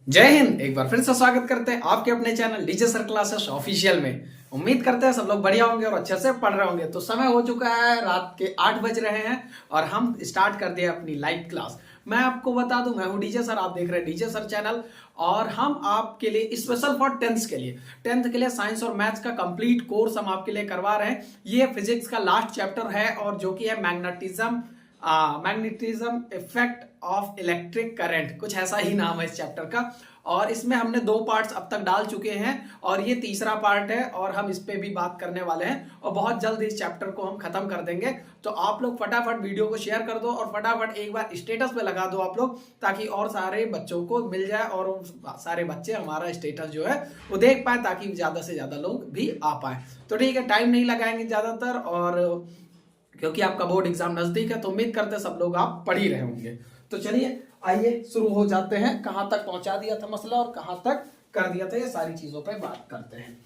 जय हिंद। एक बार फिर से स्वागत करते हैं आपके अपने channel DJ sir classes official में। उम्मीद करते हैं सब लोग बढ़िया होंगे और अच्छे से पढ़ रहे होंगे। तो समय हो चुका है, रात के 8 बज रहे हैं और हम स्टार्ट कर दिए अपनी लाइव क्लास। मैं आपको बता दूं, मैं हूं डीजे सर, आप देख रहे हैं डीजे सर चैनल। और हम आपके लिए स्पेशल फॉर टेंथ के लिए साइंस और मैथ्स का कंप्लीट कोर्स हम आपके लिए करवा रहे हैं। ये फिजिक्स का लास्ट चैप्टर है और जो कि है magnetism effect of electric current, कुछ ऐसा ही नाम है इस चैप्टर का। और इसमें हमने 2 पार्ट्स अब तक डाल चुके हैं और ये तीसरा पार्ट है और हम इस पे भी बात करने वाले हैं और बहुत जल्द इस चैप्टर को हम खत्म कर देंगे। तो आप लोग फटाफट वीडियो को शेयर कर दो और फटाफट एक बार स्टेटस पे लगा दो आप लोग, ताकि और सारे बच्चों को मिल जाए और सारे बच्चे हमारा स्टेटस जो है वो देख पाए, ताकि ज्यादा से ज्यादा लोग भी आ पाए। तो ठीक है, टाइम नहीं लगाएंगे ज्यादातर, और क्योंकि आपका बोर्ड एग्जाम नजदीक है तो उम्मीद करते हैं सब लोग आप पढ़ ही रहे होंगे। तो चलिए आइए शुरू हो जाते हैं। कहां तक पहुंचा दिया था मसला और कहां तक कर दिया था, ये सारी चीजों पे बात करते हैं।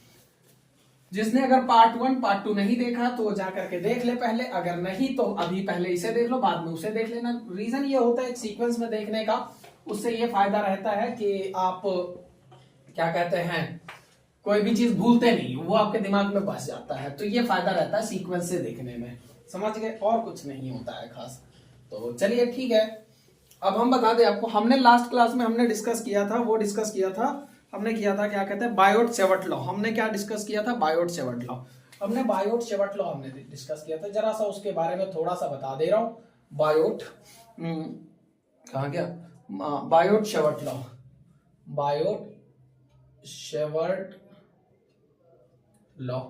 जिसने अगर पार्ट 1 पार्ट 2 नहीं देखा तो वो जाकर के देख ले पहले, अगर नहीं तो अभी पहले इसे देख लो, बाद में उसे देख लेना। रीजन ये होता है एक सीक्वेंस में देखने का, उससे ये फायदा रहता है कि आप क्या कहते हैं, कोई भी चीज भूलते नहीं, वो आपके दिमाग में बस जाता है। तो ये फायदा रहता है सीक्वेंस से देखने में, समझ गए, और कुछ नहीं होता है खास। तो चलिए ठीक है, अब हम बता दें आपको, हमने लास्ट क्लास में हमने डिस्कस किया था, वो डिस्कस किया था, हमने किया था क्या कहते हैं, बायोट-सेवर्ट लॉ। हमने क्या डिस्कस किया था, बायोट-सेवर्ट लॉ। हमने बायोट-सेवर्ट लॉ हमने डिस्कस किया था, जरा सा उसके बारे में थोड़ा सा बता दे रहा हूं। बायोट कहा गया, Biot-Savart law, Biot-Savart law,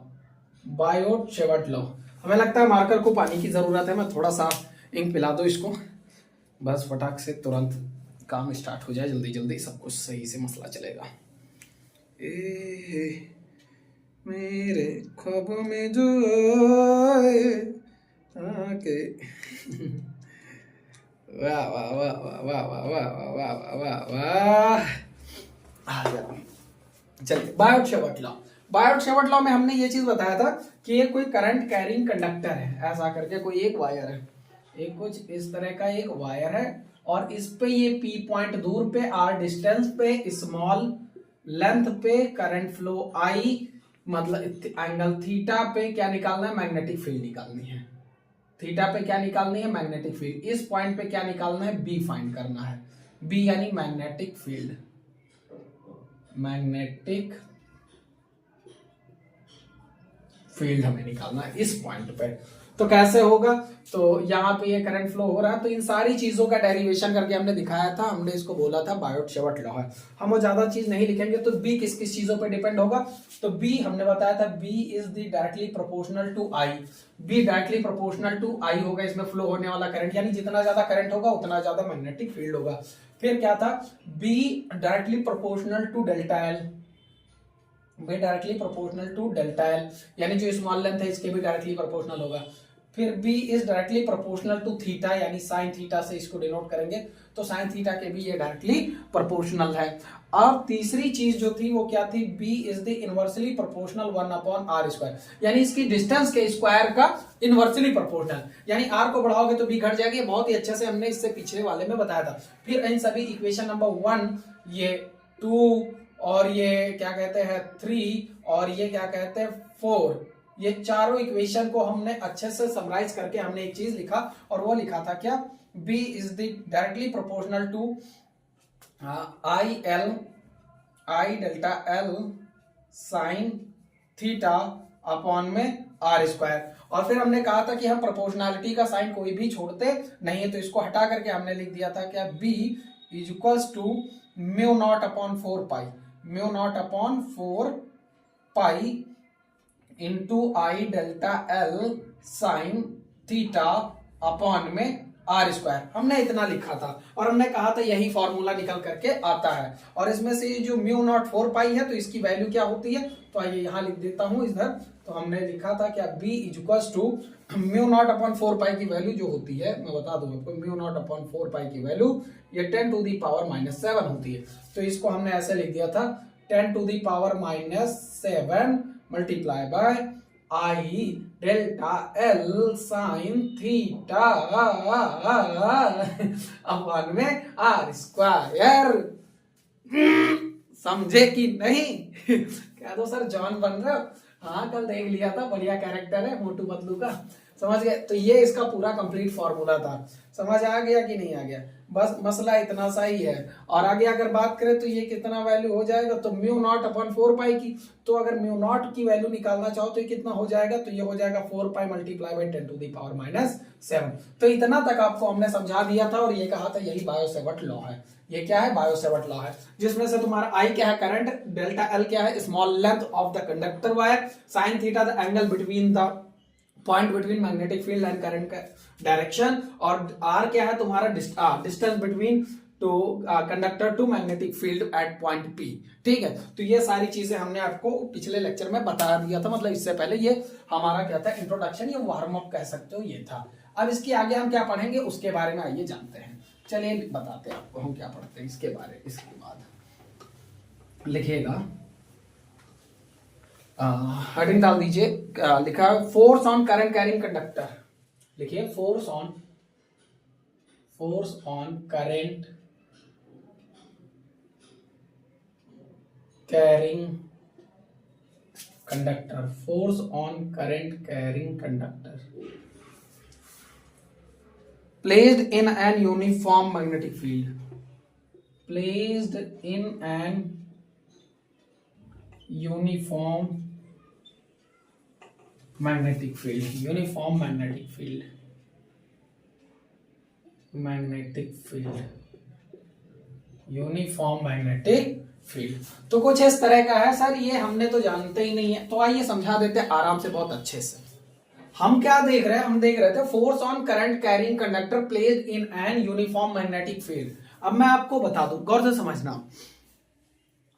Biot-Savart law. हमें लगता है मार्कर को पानी की जरूरत है, मैं थोड़ा सा इंक पिला दो इसको, बस फटाक से तुरंत काम स्टार्ट हो जाए, जल्दी जल्दी सब कुछ सही से मसला चलेगा। मेरे ख्वाबों में जो आके वाह वाह वाह वाह वाह वाह वाह वाह वाह वाह। चलिए, बायोट-सेवर्ट लॉ। बायोट-सेवर्ट लॉ में हमने ये चीज बताया था कि ये कोई करंट कैरिंग कंडक्टर है, ऐसा करके कोई एक वायर है, एक कुछ इस तरह का एक वायर है और इस पे ये P पॉइंट दूर पे, R डिस्टेंस पे, स्मॉल लेंथ पे करंट फ्लो I, मतलब एंगल थीटा पे क्या निकालना है, मैग्नेटिक फील्ड निकालनी है। थीटा पे क्या निकालनी है, मैग्नेटिक फील्ड। इस पॉइंट पे क्या निकालना है, B फाइंड करना है। B यानी मैग्नेटिक फील्ड, मैग्नेटिक फील्ड हमें निकालना है इस पॉइंट पे। तो कैसे होगा, तो यहाँ पे ये करंट फ्लो हो रहा है, तो इन सारी चीजों का डेरिवेशन करके हमने दिखाया था, हमने इसको बोला था बायोट-सेवर्ट लॉ है। हम वो ज्यादा चीज नहीं लिखेंगे। तो बी किस किस चीजों पे डिपेंड होगा, तो बी हमने बताया था B is the directly proportional to I. B directly proportional to I होगा, इसमें फ्लो होने वाला करंट, यानी जितना ज्यादा करंट होगा उतना ज्यादा मैग्नेटिक फील्ड होगा। फिर क्या था, B directly proportional to delta L, B directly proportional to delta L, यानी जो स्मॉल लेंथ है इसके भी डायरेक्टली प्रोपोर्शनल होगा। फिर B is directly proportional to theta, यानी साइन थीटा से इसको डिनोट करेंगे, तो साइन थीटा के भी ये डायरेक्टली प्रोपोर्शनल है। अब तीसरी चीज जो थी वो क्या थी, B is the inversely proportional 1/r², यानी इसकी डिस्टेंस के स्क्वायर का इनवर्सली प्रोपोर्शनल, यानी r को बढ़ाओगे तो B घट जाएगी। बहुत ही अच्छे से हमने इससे पिछले वाले में बताया था। फिर इन सभी इक्वेशन नंबर 1, ये 2 और ये क्या कहते हैं 3 और ये क्या कहते हैं 4, ये चारों इक्वेशन को हमने अच्छे से समराइज करके हमने एक चीज लिखा, और वो लिखा था क्या, B is the directly proportional to I delta L sine theta upon में r²। और फिर हमने कहा था कि हम प्रोपोर्शनैलिटी का साइन कोई भी छोड़ते नहीं है, तो इसको हटा करके हमने लिख दिया था क्या, B is equals to μ0/4 μ0/4 into I delta L sine theta upon में r²। हमने इतना लिखा था और हमने कहा था यही फॉर्मूला निकल करके आता है। और इसमें से जो μ0/4 है तो इसकी वैल्यू क्या होती है, तो आइए यहां लिख देता हूं इधर। तो हमने लिखा था क्या, B इज इक्वल्स टू μ0/4 की वैल्यू जो होती है, मैं बता दूं आपको, μ0/4 की वैल्यू ये 10⁻⁻7 होती है। तो इसको हमने ऐसे लिख दिया था 10⁻⁻7 multiply by I delta L sine theta upon में r²। समझे कि नहीं? कह दो सर जॉन बन रहे हो। हाँ कल देख लिया था, बढ़िया कैरेक्टर है मोटू पतलू का। समझ गए? तो ये इसका पूरा कंप्लीट फॉर्मूला था। समझ आ गया कि नहीं आ गया? बस मसला इतना सा ही है। और आगे अगर बात करें तो ये कितना वैल्यू हो जाएगा, तो म्यू नॉट अपॉन 4 पाई की। तो अगर म्यू नॉट की वैल्यू निकालना चाहो तो ये कितना हो जाएगा, तो ये हो जाएगा 4 pi multiply by 10 to the power minus 7। तो इतना तक आपको हमने समझा दिया था और ये कहा था यही बायो-सेवर्ट लॉ है। ये क्या है? बायो-सेवर्ट लॉ है, जिसमें से तुम्हारा आई क्या है? करंट। डेल्टा एल क्या है? Small length of the conductor wire. Sine theta the angle between the point between magnetic field and current का डायरेक्शन। और आर क्या है तुम्हारा? Distance between to conductor to magnetic field at point P. ठीक है, तो ये सारी चीजें हमने आपको पिछले लेक्चर में बता दिया था, मतलब इससे पहले ये हमारा क्या था? इंट्रोडक्शन, ये वार्म अप कह सकते हो, ये था। अब इसके आगे हम क्या पढ़ेंगे उसके बारे में आइए जानते हैं। चलिए बताते हैं आपको हम क्या पढ़ते हैं इसके बारे। इसके बाद लिखिएगा, हेडिंग डाल दीजिए, लिखा है force on current carrying conductor. लिखिए force on current carrying conductor. Force on current carrying conductor placed in an uniform magnetic field, placed in an uniform magnetic field, uniform magnetic field, uniform magnetic field. तो कुछ इस तरह का है sir, ये हमने तो जानते ही नहीं है, तो आइए समझा देते हैं आराम से, बहुत अच्छे से। हम क्या देख रहे हैं? हम देख रहे थे force on current carrying conductor placed in an uniform magnetic field. अब मैं आपको बता दूं, गौर से समझना।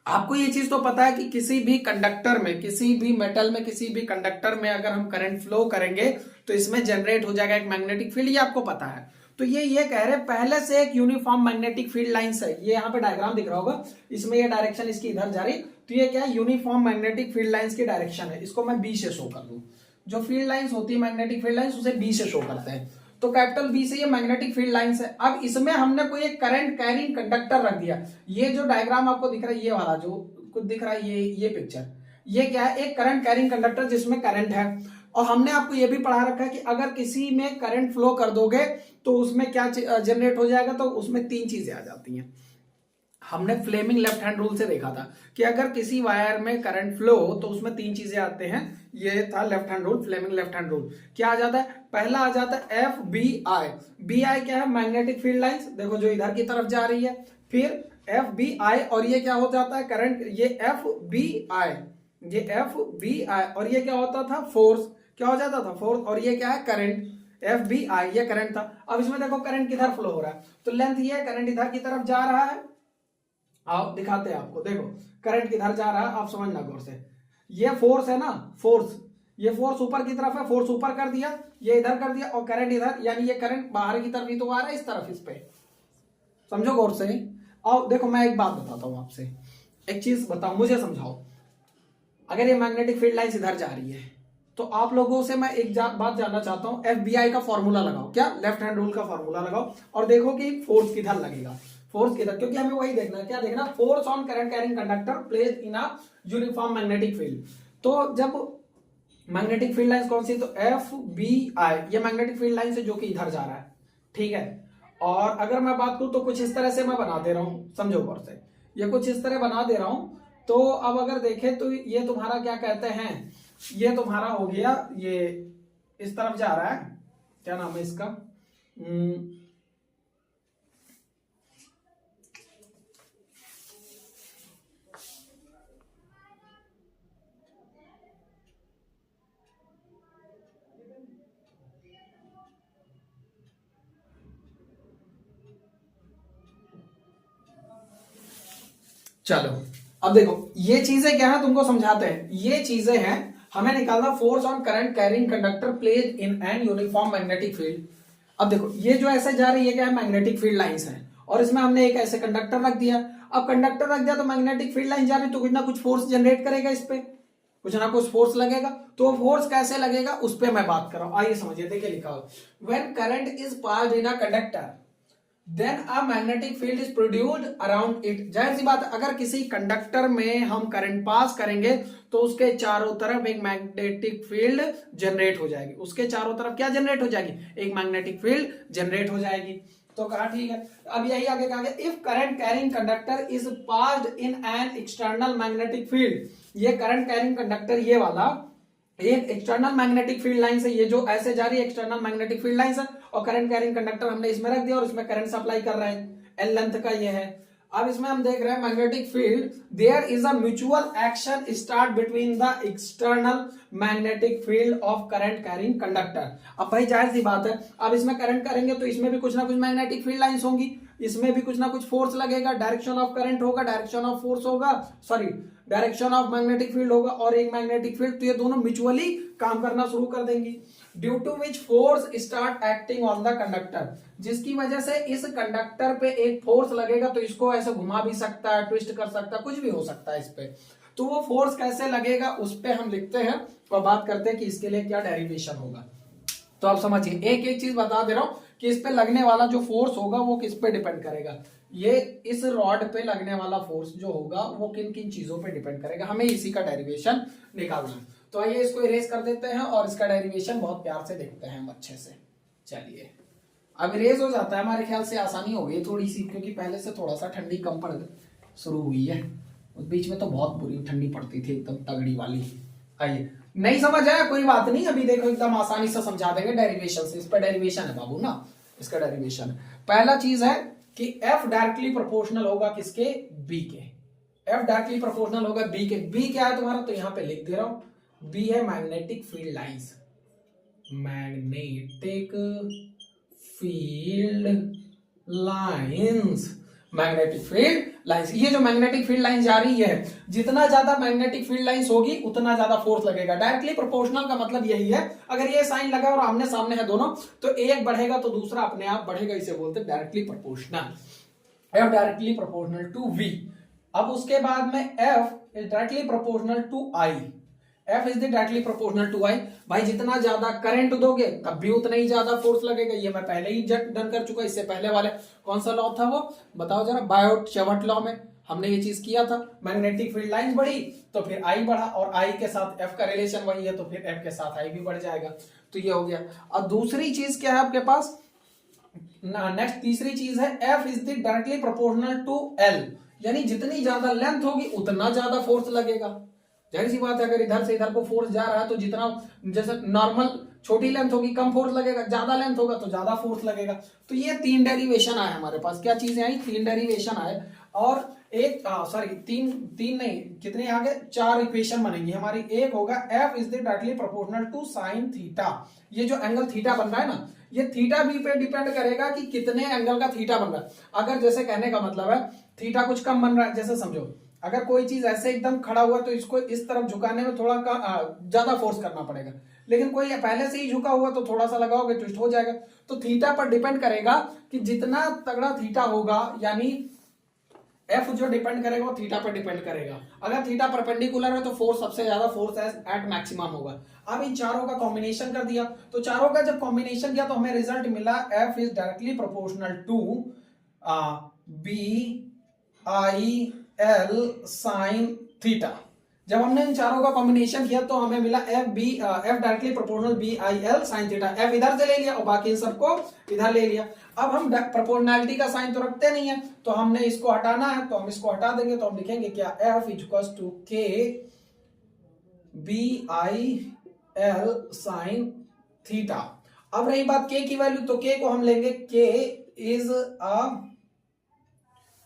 आपको ये चीज तो पता है कि किसी भी कंडक्टर में, किसी भी मेटल में, किसी भी कंडक्टर में अगर हम करंट फ्लो करेंगे तो इसमें जनरेट हो जाएगा एक मैग्नेटिक फील्ड, ये आपको पता है। तो ये कह रहे हैं पहले से एक यूनिफॉर्म मैग्नेटिक फील्ड लाइंस है। ये यहाँ पे डायग्राम दिख रहा होगा, इसमें ये डायरेक्शन इसकी इधर जा रही, तो ये क्या है? यूनिफॉर्म मैग्नेटिक फील्ड लाइंस की डायरेक्शन है। इसको मैं बी से शो कर दूं। जो फील्ड लाइंस होती है मैग्नेटिक फील्ड लाइंस, उसे बी से शो करते हैं। तो कैपिटल बी से ये मैग्नेटिक फील्ड लाइंस है। अब इसमें हमने कोई एक करंट कैरिंग कंडक्टर रख दिया। ये जो डायग्राम आपको दिख रहा है, ये वाला जो कुछ दिख रहा है, ये पिक्चर, ये क्या है? एक करंट कैरिंग कंडक्टर जिसमें करंट है। और हमने आपको ये भी पढ़ा रखा है कि अगर किसी में करंट फ्लो कर दोगे तो उसमें क्या जनरेट हो जाएगा, तो उसमें 3 चीजें आ जाती हैं। हमने फ्लेमिंग लेफ्ट हैंड रूल से देखा था कि अगर किसी वायर में करंट फ्लो हो तो उसमें 3 चीजें आते हैं। ये था left hand rule, Fleming left hand rule. क्या आ जाता है? पहला आ जाता है F B I. B I क्या है? मैग्नेटिक फील्ड लाइंस, देखो जो इधर की तरफ जा रही है। फिर एफ बी आई, और ये क्या हो जाता है? करंट। ये एफ बी आई, ये एफ बी आई, और ये क्या होता था? फोर्स। क्या हो जाता था? फोर्स। और ये क्या है? करंट। एफ बी आई ये करंट था। अब इसमें देखो करंट किधर फ्लो हो रहा है, तो लेंथ ये करंट इधर की तरफ जा रहा है। आप दिखाते हैं आपको, देखो करंट किधर जा रहा है, आप समझना गौर से। ये फोर्स है ना, फोर्स, ये फोर्स ऊपर की तरफ है, फोर्स ऊपर कर दिया, ये इधर कर दिया, और करंट इधर, यानी ये करंट बाहर की तरफ ही तो आ रहा है, इस तरफ, इस पे। समझो गौर से। और देखो मैं एक बात बताता हूं आपसे, एक चीज बताओ, मुझे समझाओ। अगर ये मैग्नेटिक फील्ड लाइंस इधर जा रही है तो आप लोगों से मैं एक बात जानना चाहता हूं। एफ बी आई का फॉर्मूला लगाओ, क्या? लेफ्ट हैंड रूल का फॉर्मूला लगाओ, और देखो कि फोर्स किधर लगेगा। फोर्स किधर, क्योंकि हमें वही देखना है। क्या देखना? Force on current carrying conductor placed in a uniform magnetic field. तो जब मैग्नेटिक फील्ड लाइंस कौन सी? तो एफ बी आई, ये मैग्नेटिक फील्ड लाइन से जो कि इधर जा रहा है, ठीक है। और अगर मैं बात करूं तो कुछ इस तरह से मैं बना दे रहा हूं, समझो गौर से, ये कुछ इस तरह बना दे रहा हूं। तो अब अगर देखें तो ये तुम्हारा क्या कहते हैं, ये तुम्हारा हो गया, ये इस तरफ जा रहा है, क्या नाम है इसका? चलो अब देखो ये चीजें क्या है, तुमको समझाते हैं। ये चीजें हैं, हमें निकालना force on current carrying conductor placed in an uniform magnetic field. अब देखो ये जो ऐसे जा रही है, क्या है? मैग्नेटिक फील्ड लाइंस है, और इसमें हमने एक ऐसे कंडक्टर रख दिया। अब कंडक्टर रख दिया तो मैग्नेटिक फील्ड लाइन जा रही है, तो कुछ ना कुछ फोर्स जनरेट करेगा, इस पे कुछ ना कुछ फोर्स लगेगा। तो फोर्स कैसे लगेगा उस पर मैं बात कर रहा हूं, आइए समझिए। देखिए लिखा हो, when current is passed in a conductor, then a magnetic field is produced around it. जाहिर सी बात है, अगर किसी कंडक्टर में हम करंट पास करेंगे तो उसके चारों तरफ एक मैग्नेटिक फील्ड जनरेट हो जाएगी। उसके चारों तरफ क्या जनरेट हो जाएगी? एक मैग्नेटिक फील्ड जनरेट हो जाएगी। तो कहा ठीक है। अब यही आगे कहा गया, if current carrying conductor is passed in an external magnetic field. ये करंट कैरिंग कंडक्टर ये वाला एक एक्सटर्नल मैग्नेटिक फील्ड लाइन से, ये जो ऐसे जा रही है एक्सटर्नल मैग्नेटिक फील्ड लाइन है, और करंट कैरिंग कंडक्टर हमने इसमें रख दिया और इसमें करंट सप्लाई कर रहे हैं, एल लेंथ का ये है। अब इसमें हम देख रहे हैं magnetic field, there is a mutual action start between the external magnetic field of current carrying conductor. अब भाई जाहिर सी बात है, अब इसमें करंट करेंगे तो इसमें भी कुछ ना कुछ मैग्नेटिक फील्ड लाइंस होंगी, इसमें भी कुछ ना कुछ फोर्स लगेगा, डायरेक्शन ऑफ करंट होगा, डायरेक्शन ऑफ फोर्स होगा, sorry direction of magnetic field होगा और एक मैग्नेटिक फील्ड, तो ये दोनों म्यूचुअली काम करना शुरू कर देंगी। Due to which force start acting on the conductor, जिसकी वजह से इस कंडक्टर पे एक फोर्स लगेगा, तो इसको ऐसे घुमा भी सकता है, ट्विस्ट कर सकता है, कुछ भी हो सकता है इस पे। तो वो फोर्स कैसे लगेगा उस पे हम लिखते हैं और बात करते हैं कि इसके लिए क्या डेरिवेशन होगा। तो आप समझिए, एक एक चीज बता दे रहा हूं कि इस पे लगने वाला जो फोर्स होगा वो किस पे डिपेंड करेगा। ये इस रॉड पे लगने वाला फोर्स जो होगा वो किन किन चीजों पे डिपेंड करेगा, हमें इसी का डेरिवेशन निकालना है। तो आइए इसको इरेज कर देते हैं और इसका डेरिवेशन बहुत प्यार से देखते हैं हम अच्छे से। चलिए, अब इरेज हो जाता है, हमारे ख्याल से आसानी हो गई थोड़ी सी, क्योंकि पहले से थोड़ा सा ठंडी कम पड़ शुरू हुई है, उस बीच में तो बहुत बुरी ठंडी पड़ती थी, एकदम तगड़ी वाली। आइए, नहीं समझ आया कोई बात नहीं, अभी देखो एकदम आसानी से समझा देंगे डेरिवेशन से। इस पर डेरिवेशन है बाबू ना, इसका डेरिवेशन पहला चीज है कि F डायरेक्टली प्रोपोर्शनल होगा किसके? B के। F डायरेक्टली प्रोपोर्शनल होगा B के। B क्या है तुम्हारा? तो यहां पे लिख दे रहा हूं, B है magnetic field lines, magnetic field lines, magnetic field lines. ये जो मैग्नेटिक फील्ड लाइन जा रही है, जितना ज्यादा मैग्नेटिक फील्ड लाइंस होगी उतना ज्यादा फोर्स लगेगा। डायरेक्टली प्रोपोर्शनल का मतलब यही है, अगर ये साइन लगा और आमने सामने है दोनों, तो एक बढ़ेगा तो दूसरा अपने आप बढ़ेगा, इसे बोलते हैं directly proportional. F directly proportional to V। अब उसके बाद में F is directly proportional to I। F is directly proportional to I। भाई जितना ज्यादा करंट दोगे तब भी उतना ही ज्यादा फोर्स लगेगा, ये मैं पहले ही डन कर चुका। इससे पहले वाले कौन सा लॉ था वो बताओ जरा? बायोट-सावर्त लॉ में हमने ये चीज किया था। मैग्नेटिक फील्ड लाइन बढ़ी तो फिर I बढ़ा, और I के साथ F का रिलेशन वही है, तो फिर F के साथ I भी बढ़ जाएगा। तो ये हो गया। और दूसरी चीज क्या है आपके पास? नेक्स्ट तीसरी चीज है F is the directly proportional to L, यानी जितनी ज्यादा लेंथ होगी उतना ज्यादा फोर्स लगेगा। जाहिर सी बात है, अगर इधर से इधर को फोर्स जा रहा है तो जितना, जैसे नॉर्मल छोटी लेंथ होगी कम फोर्स लगेगा, ज्यादा लेंथ होगा तो ज्यादा फोर्स लगेगा। तो ये तीन डेरिवेशन आए हमारे पास। क्या चीजें आई? तीन डेरिवेशन आए, और एक सॉरी तीन नहीं, कितने आ गए? चार इक्वेशन बनेंगी हमारी। एक होगा F is directly proportional to sine theta. ये जो एंगल थीटा बन रहा है ना, ये थीटा भी पे डिपेंड करेगा कि कितने एंगल का थीटा बन रहा है। अगर जैसे कहने का मतलब है थीटा कुछ कम बन रहा है, जैसे समझो अगर कोई चीज ऐसे एकदम खड़ा हुआ तो इसको इस तरफ झुकाने में थोड़ा ज्यादा फोर्स करना पड़ेगा, लेकिन कोई पहले से ही झुका हुआ तो थोड़ा सा लगाओगे ट्विस्ट हो जाएगा। तो थीटा पर डिपेंड करेगा कि जितना तगड़ा थीटा होगा, यानी F जो डिपेंड करेगा वो थीटा पर डिपेंड करेगा। अगर थीटा परपेंडिकुलर है तो फोर्स सबसे ज्यादा फोर्स एट मैक्सिमम होगा। अब इन चारों का कॉम्बिनेशन कर दिया, तो चारों का जब कॉम्बिनेशन किया तो हमें रिजल्ट मिला F is directly proportional to BIL sine theta. जब हमने इन चारों का कॉम्बिनेशन किया तो हमें मिला F directly proportional BIL sine theta. F इधर से ले लिया और बाकी इन सबको इधर ले लिया। अब हम प्रोपोर्शनैलिटी का साइन तो रखते नहीं है, तो हमने इसको हटाना है, तो हम इसको हटा देंगे। तो हम लिखेंगे क्या? F equals to K BIL sine theta. अब रही बात K की वैल्यू, तो K को हम लेंगे, K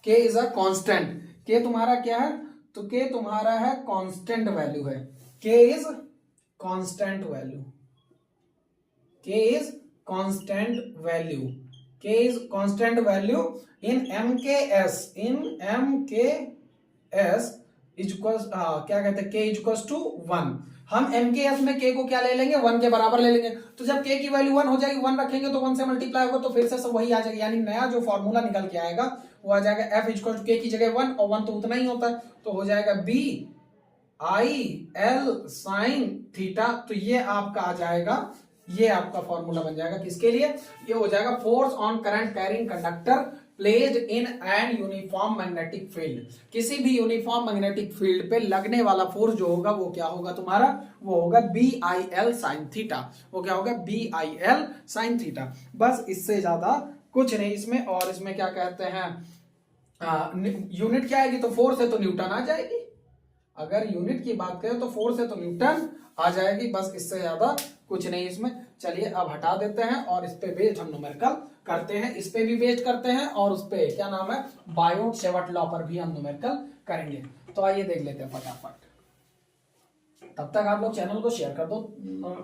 is a constant. K तुम्हारा क्या है? तो K तुम्हारा है कांस्टेंट वैल्यू है। K is constant value, K is constant value, K is constant value in MKS। In MKS equals क्या कहते हैं? K equals to 1। हम MKS में K को क्या ले लेंगे? 1 के बराबर ले लेंगे। तो जब K की वैल्यू 1 हो जाएगी, 1 रखेंगे तो 1 से मल्टीप्लाई होगा, तो फिर से सब वही आ जाएगा, यानी नया जो फॉर्मूला निकल के आएगा वो आ जाएगा F इक्वल टू K की जगह 1, और 1 तो उतना ही होता है, तो हो जाएगा BIL साइन थीटा। तो ये आपका आ जाएगा ये आपका फॉर्मूला बन जाएगा किसके लिए, ये हो जाएगा force on current carrying conductor placed in an uniform magnetic field. किसी भी यूनिफॉर्म मैग्नेटिक फील्ड पे लगने वाला फोर्स जो होगा वो क्या होगा तुम्हारा, वो होगा BIL sin थीटा। वो क्या होगा, BIL sin थीटा। बस इससे ज्यादा कुछ नहीं इसमें। और इसमें क्या कहते हैं, यूनिट क्या आएगी, तो फोर्स है तो न्यूटन आ जाएगी। अगर यूनिट की बात करें तो फोर्स है तो न्यूटन आ जाएगी, बस इससे ज्यादा कुछ नहीं इसमें। चलिए अब हटा देते हैं और इस पे बेस्ड हम न्यूमेरिकल करते हैं, इस पे भी बेस्ड करते हैं और उस पे क्या नाम है, बायोट-सेवर्ट लॉ पर भी हम न्यूमेरिकल करेंगे। तो आइए देख लेते हैं फटाफट। तब तक आप लोग चैनल को शेयर कर दो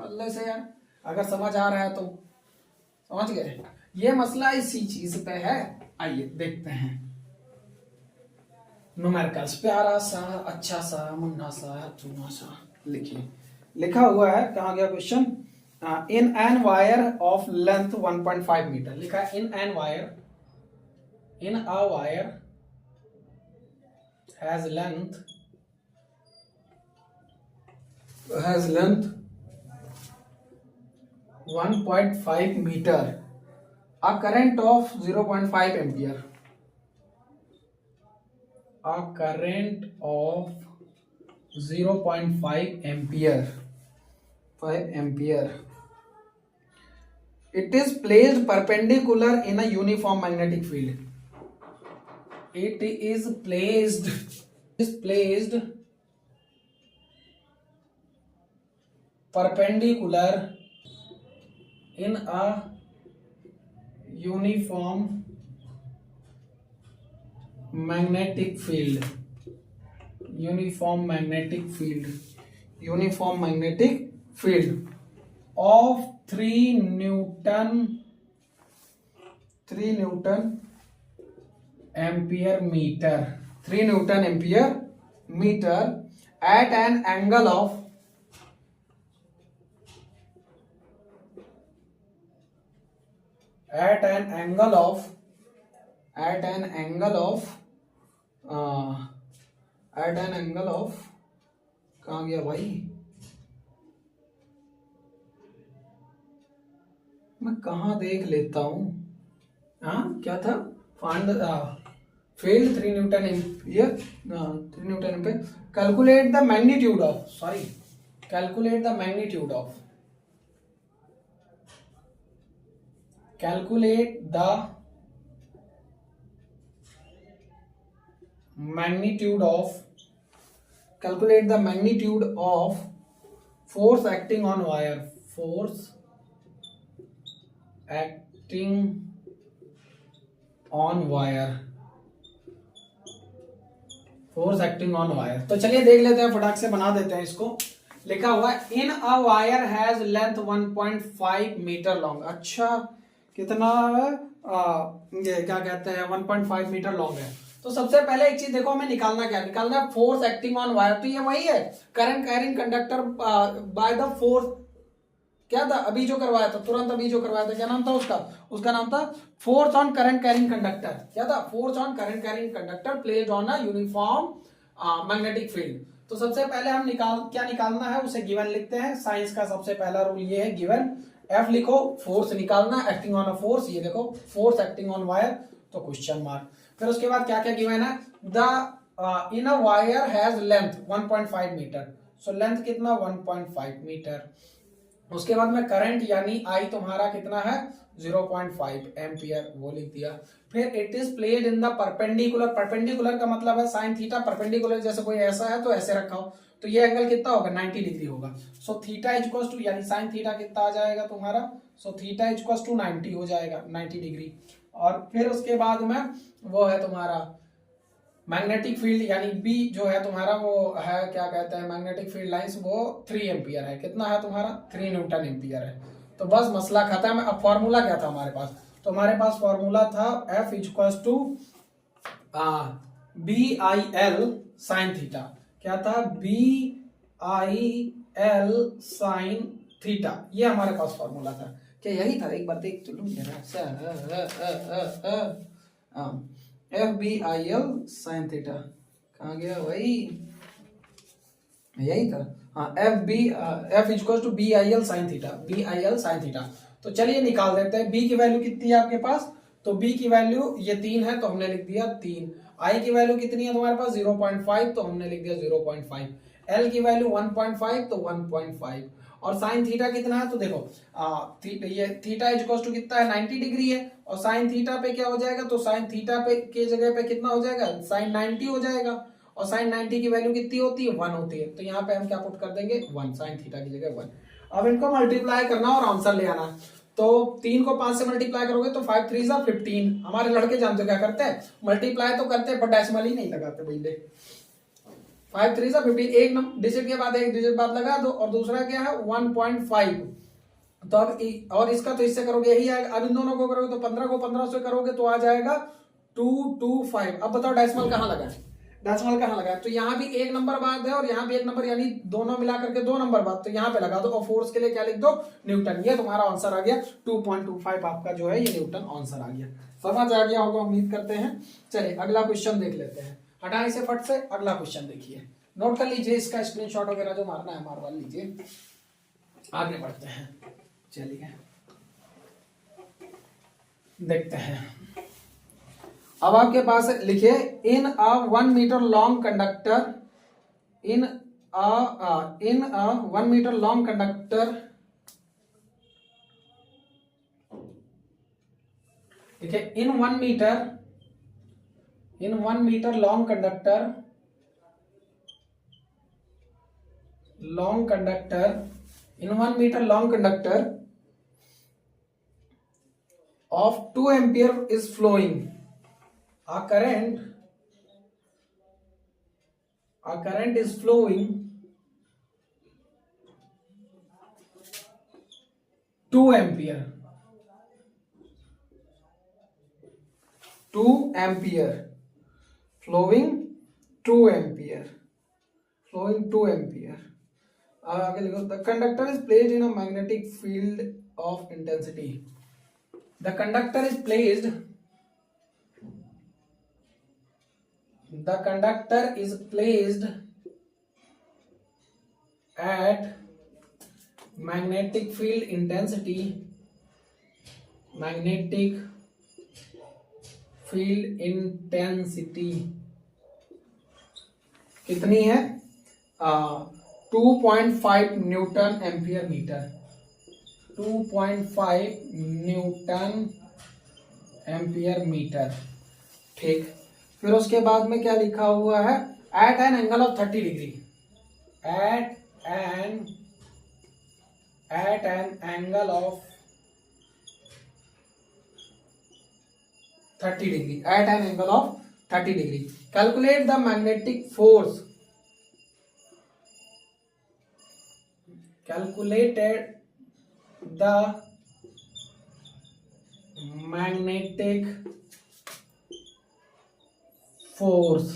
अल्लाह से यार, अगर समझ आ रहा है तो। समझ गए, ये मसला इसी चीज पे है। आइए देखते हैं न्यूमेरिकल्स। प्यारा सा अच्छा सा मुन्ना सा चूना सा लिखिए। लिखा हुआ है, कहाँ गया question, in an wire of length 1.5 metre. लिखा है in an wire, in a wire has length 1.5 metre, a current of 0.5 ampere, a current of 0.5 ampere, 5 ampere. It is placed perpendicular in a uniform magnetic field. It is placed perpendicular in a uniform magnetic field, uniform magnetic field of 3 Newton ampere meter, 3 Newton ampere meter at an angle of 'कहाँ गया भाई, मैं कहाँ देख लेता हूँ। हाँ क्या था, find field 3 Newton ampere, 3 Newton ampere. Calculate the magnitude of, calculate the magnitude of force acting on wire, force acting on wire। तो चलिए देख लेते हैं, फटाक से बना देते हैं इसको। लिखा हुआ है in a wire has length 1.5 metre long. अच्छा कितना है, ये क्या कहते हैं 1.5 मीटर लॉन्ग है। तो सबसे पहले एक चीज देखो, हमें निकालना है, फोर्स एक्टिंग ऑन वायर। तो ये वही है, current carrying conductor by the force. क्या था अभी जो करवाया था, तुरंत अभी जो करवाया था, क्या नाम था उसका नाम था force on current carrying conductor. क्या था, force on current carrying conductor placed on a uniform magnetic field. तो सबसे पहले हम क्या निकालना है उसे गिवन लिखते हैं। साइंस का सबसे पहला रूल ये है, गिवन एफ लिखो, फोर्स निकालना, एक्टिंग ऑन अ फोर्स। ये देखो फोर्स एक्टिंग ऑन वायर, तो क्वेश्चन मार्क। फिर उसके बाद क्या क्या गिवन है, the in a wire has length 1.5 metre. So length कितना, 1.5 मीटर। उसके बाद में करंट यानी आई तुम्हारा कितना है, 0.5 एम्पियर, वो लिख दिया। फिर it is placed in the perpendicular का मतलब है साइन थीटा। परपेंडिकुलर जैसे कोई ऐसा है तो ऐसे रखा हो, तो ये एंगल कितना होगा, 90 डिग्री होगा। सो थीटा इक्वल्स टू, यानी साइन थीटा कितना आ जाएगा तुम्हारा, सो थीटा इक्वल्स टू 90 हो जाएगा, 90 डिग्री। और फिर उसके बाद में वो है तुम्हारा मैग्नेटिक फील्ड, यानी बी जो है तुम्हारा वो है, क्या कहते हैं मैग्नेटिक फील्ड लाइंस, वो 3 एम्पियर है। कितना है तुम्हारा, 3 न्यूटन एम्पियर है। तो बस मसला खत्म है। अब फॉर्मूला क्या था हमारे पास, तो हमारे पास फॉर्मूला था F equals to BIL sine theta. क्या था, BIL साइन थीटा, ये हमारे पास फॉर्मूला था। क्या यही था, एक बार देख चलो FBIL साइन थीटा। कहाँ गया भाई, यही था, हाँ, F equal to B I L sine theta, B I L sine theta. तो चलिए निकाल देते हैं। बी की वैल्यू कितनी है आपके पास, तो बी की वैल्यू ये 3 है तो हमने लिख दिया 3। आई की वैल्यू कितनी है तुम्हारे पास 0.5 तो हमने लिख दिया 0.5। एल की वैल्यू 1.5 तो 1.5। और साइन थीटा कितना है तो देखो ये थीटा इक्वल टू कितना है 90 डिग्री है, और साइन थीटा पे क्या हो जाएगा, तो साइन थीटा पे के जगह पे कितना हो जाएगा, साइन 90 हो जाएगा। और साइन 90 की वैल्यू कितनी होती है 1 होती है, तो यहाँ पे हम क्या पुट कर देंगे 1, साइन थीटा की जगह 1। अब इनको मल्टीप्लाई करना और आंसर ले आना। तो 3 को 5 से मल्टीप्लाई करोगे तो 5 3 जा 15। हमारे लड़के जानते हो क्या करते हैं, मल्टीप्लाई तो करते हैं पर डेसिमल ही नहीं लगाते भैया। 5 3 जा 15, एक डिजिट के बाद एक डिजिट बाद लगा दो, और दूसरा क्या है 1.5। तो अब और इसका तो इससे करोगे यही आएगा। अब इन दोनों को करोगे तो 15 को 15 से करोगे तो आ जाएगा 225। अब बताओ डेसिमल कहाँ लगा है, डेसिमल कहाँ लगा है, तो यहाँ भी एक नंबर बाद है और यहाँ भी एक नंबर, यानी दोनों मिला करके 2 नंबर बाद, तो यहाँ पे लगा दो। और फोर्स के लिए क्या लिख दो, न्यूटन। ये तुम्हारा आंसर आ गया 2.25 आपका जो है ये न्यूटन आंसर आ गया। समझ आ गया होगा उम्मीद करते हैं। चलिए अगला क्वेश्चन देख लेते हैं, हटाए से फट से। अगला क्वेश्चन देखिए, नोट कर लीजिए, इसका स्क्रीनशॉट वगैरह जो मारना है मारवा लीजिए। आगे बढ़ते हैं, चलिए देखते हैं। अब आपके पास लिखिए, in a 1 metre long conductor, in a 1 metre long conductor, देखिए in 1 metre long conductor, in 1 meter long conductor of 2 ampere is flowing a current is flowing 2 ampere, 2 ampere flowing 2 ampere, flowing 2 ampere। आगे लिखो, the conductor is placed in a magnetic field of intensity. The conductor is placed at magnetic field intensity, कितनी है 2.5 newton ampere metre, 2.5 newton ampere metre. ठीक, फिर उसके बाद में क्या लिखा हुआ है, at an angle of 30 degree, at an angle of 30 degree, at an angle of 30 degree. Calculate the magnetic force, calculated the magnetic force,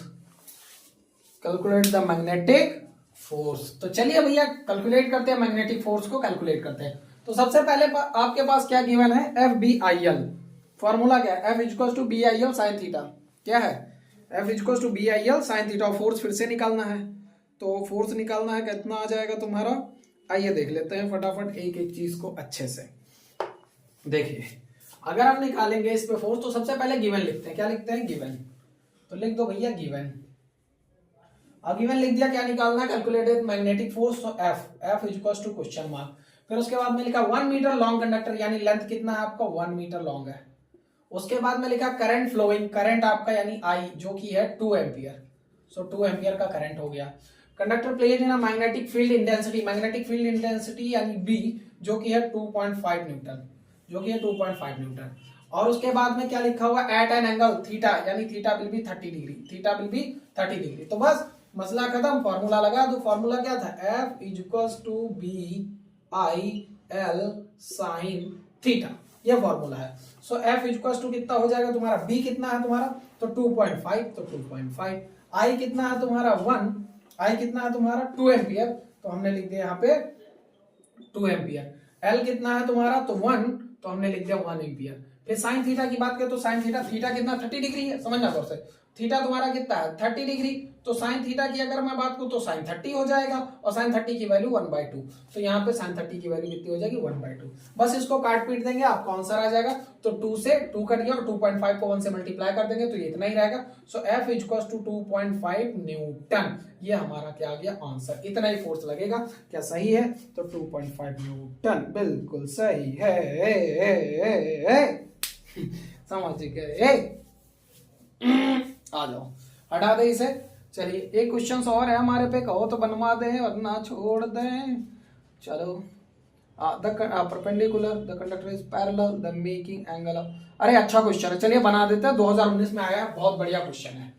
calculate the magnetic force। तो चलिए भैया कैलकुलेट करते हैं, मैग्नेटिक फोर्स को कैलकुलेट करते हैं। तो सबसे पहले आपके पास क्या गिवन है, F B I L. Formula क्या है, F equal to B I L sine theta. क्या है, F equal to B I L sine theta. Force फिर से निकालना है, तो फोर्स निकालना है, कितना आ जाएगा तुम्हारा, आइए देख लेते हैं फटाफट एक एक चीज को अच्छे से। देखिए अगर हम निकालेंगे इस पे फोर्स, तो सबसे पहले गिवन लिखते हैं। क्या लिखते हैं, गिवन। तो लिख दो भैया गिवन। अब गिवन लिख दिया, क्या निकालना है, कैलकुलेटेड मैग्नेटिक फोर्स। तो F equals to question mark. फिर उसके बाद में लिखा 1 मीटर लॉन्ग कंडक्टर, यानी लेंथ कितना है आपका 1 मीटर लॉन्ग है। उसके बाद में लिखा करंट फ्लोइंग, करंट आपका यानी आई जो की है 2 एम्पियर। सो 2 एम्पियर का करंट हो गया। Conductor placed in a magnetic field intensity, magnetic field intensity यानी बी जो कि है 2.5 न्यूटन, जो कि है 2.5 न्यूटन। और उसके बाद में क्या लिखा हुआ, एट एन एंगल थीटा, यानी theta will be 30 degree, theta will be 30 degree. तो बस मसला खत्म, फॉर्मूला लगा दो। फॉर्मूला क्या था, F equals to B I L sine theta, ये फॉर्मूला है। सो एफ इक्वल्स टू कितना हो जाएगा तुम्हारा, बी कितना है तुम्हारा, तो 2.5, तो 2.5। आई कितना है तुम्हारा 1, आई कितना है तुम्हारा 2 एम्पियर, तो हमने लिख दिया यहाँ पे 2 एम्पियर। एल कितना है तुम्हारा, तो 1, तो हमने लिख दिया 1 एम्पियर। फिर साइन थीटा की बात करें तो साइन थीटा, थीटा कितना 30 डिग्री है, समझना गौर से। थीटा तुम्हारा कितना है 30 डिग्री, तो साइन थीटा की अगर मैं बात करूं तो साइन 30 हो जाएगा, और साइन 30 की वैल्यू 1/2, तो यहाँ पे साइन 30 की वैल्यू कितनी हो जाएगी 1/2। बस इसको काट पीट देंगे, आपका आंसर आ जाएगा। तो 2 से 2 कर दिया और 2.5 को 1 से मल्टीप्लाई कर देंगे तो ये इतना ही रहेगा। सो F इक्वल्स टू 2.5 न्यूटन, ये हमारा क्या आ गया आंसर, इतना ही फोर्स लगेगा। क्या सही है? तो 2.5 न्यूटन बिल्कुल सही है। समझ गए? आ जाओ, हटा दे इसे। चलिए एक क्वेश्चन और है हमारे पे, कहो तो बनवा दे वरना छोड़ दें। चलो, the perpendicular the conductor is parallel the making angle of, अरे अच्छा क्वेश्चन है, चलिए बना देते हैं। 2019 में आया है, बहुत बढ़िया क्वेश्चन है,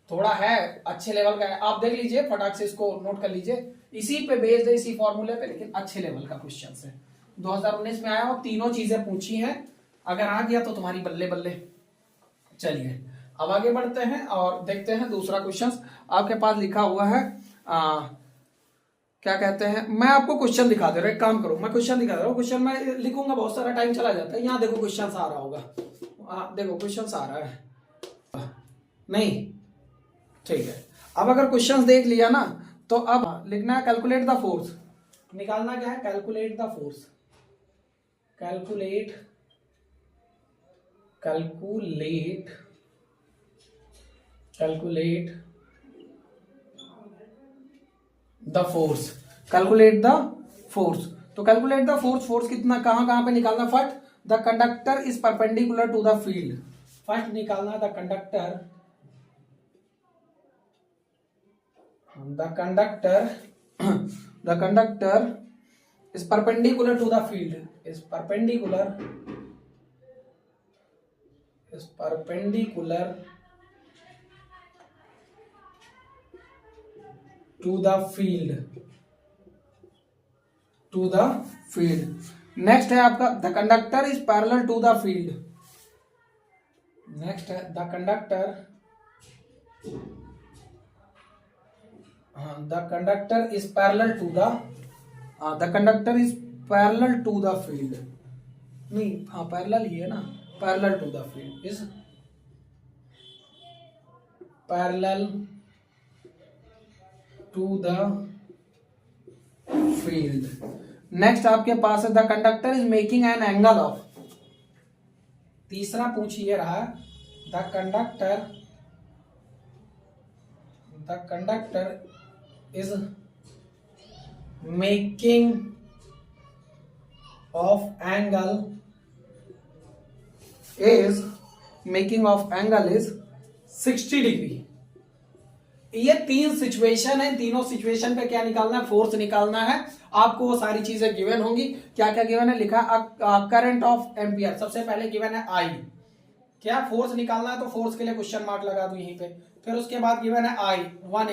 थोड़ा है अच्छे लेवल का है, आप देख लीजिए फटाक से इसको नोट कर लीजिए, इसी पे बेस्ड है, इसी फॉर्मूले पे, लेकिन अच्छे लेवल का क्वेश्चन है। 2019 में आया और तीनों चीजें पूछी हैं, अगर आ गया तो तुम्हारी बल्ले बल्ले। चलिए अब आगे बढ़ते हैं और देखते हैं दूसरा क्वेश्चन आपके पास लिखा हुआ है। क्या कहते हैं, मैं आपको क्वेश्चन दिखा दे रहा हूँ, एक काम करो, मैं क्वेश्चन दिखा दे रहा हूँ, क्वेश्चन मैं लिखूंगा बहुत सारा टाइम चला जाता है। यहाँ देखो क्वेश्चन आ रहा होगा, देखो क्वेश्चन आ रहा है नहीं, ठीक है। अब अगर क्वेश्चन देख लिया ना, तो अब लिखना है कैलकुलेट द फोर्स, निकालना क्या है, calculate the force, calculate the force, calculate the force. तो कैलकुलेट द फोर्स, फोर्स कितना कहां पे निकालना, फट the conductor is perpendicular to the field, first निकालना the conductor is perpendicular to the field, is perpendicular to the field। Next है आपका the conductor is parallel to the field, next है the conductor is parallel to the field, नहीं हाँ parallel ही है ना, parallel to the field, is parallel to the field. Next आपके पास है the conductor is making an angle of, तीसरा पूछ ये रहा, the conductor is making of angle is 60 degree. ये तीन सिचुएशन है, तीनों सिचुएशन पे क्या निकालना है, फोर्स निकालना है। आपको वो सारी चीजें गिवन होंगी, क्या क्या गिवन है, लिखा करंट ऑफ एम्पियर, सबसे पहले गिवन है आई, क्या फोर्स निकालना है तो फोर्स के लिए क्वेश्चन मार्क लगा दूं यहीं पे। फिर उसके बाद गिवन है आई 1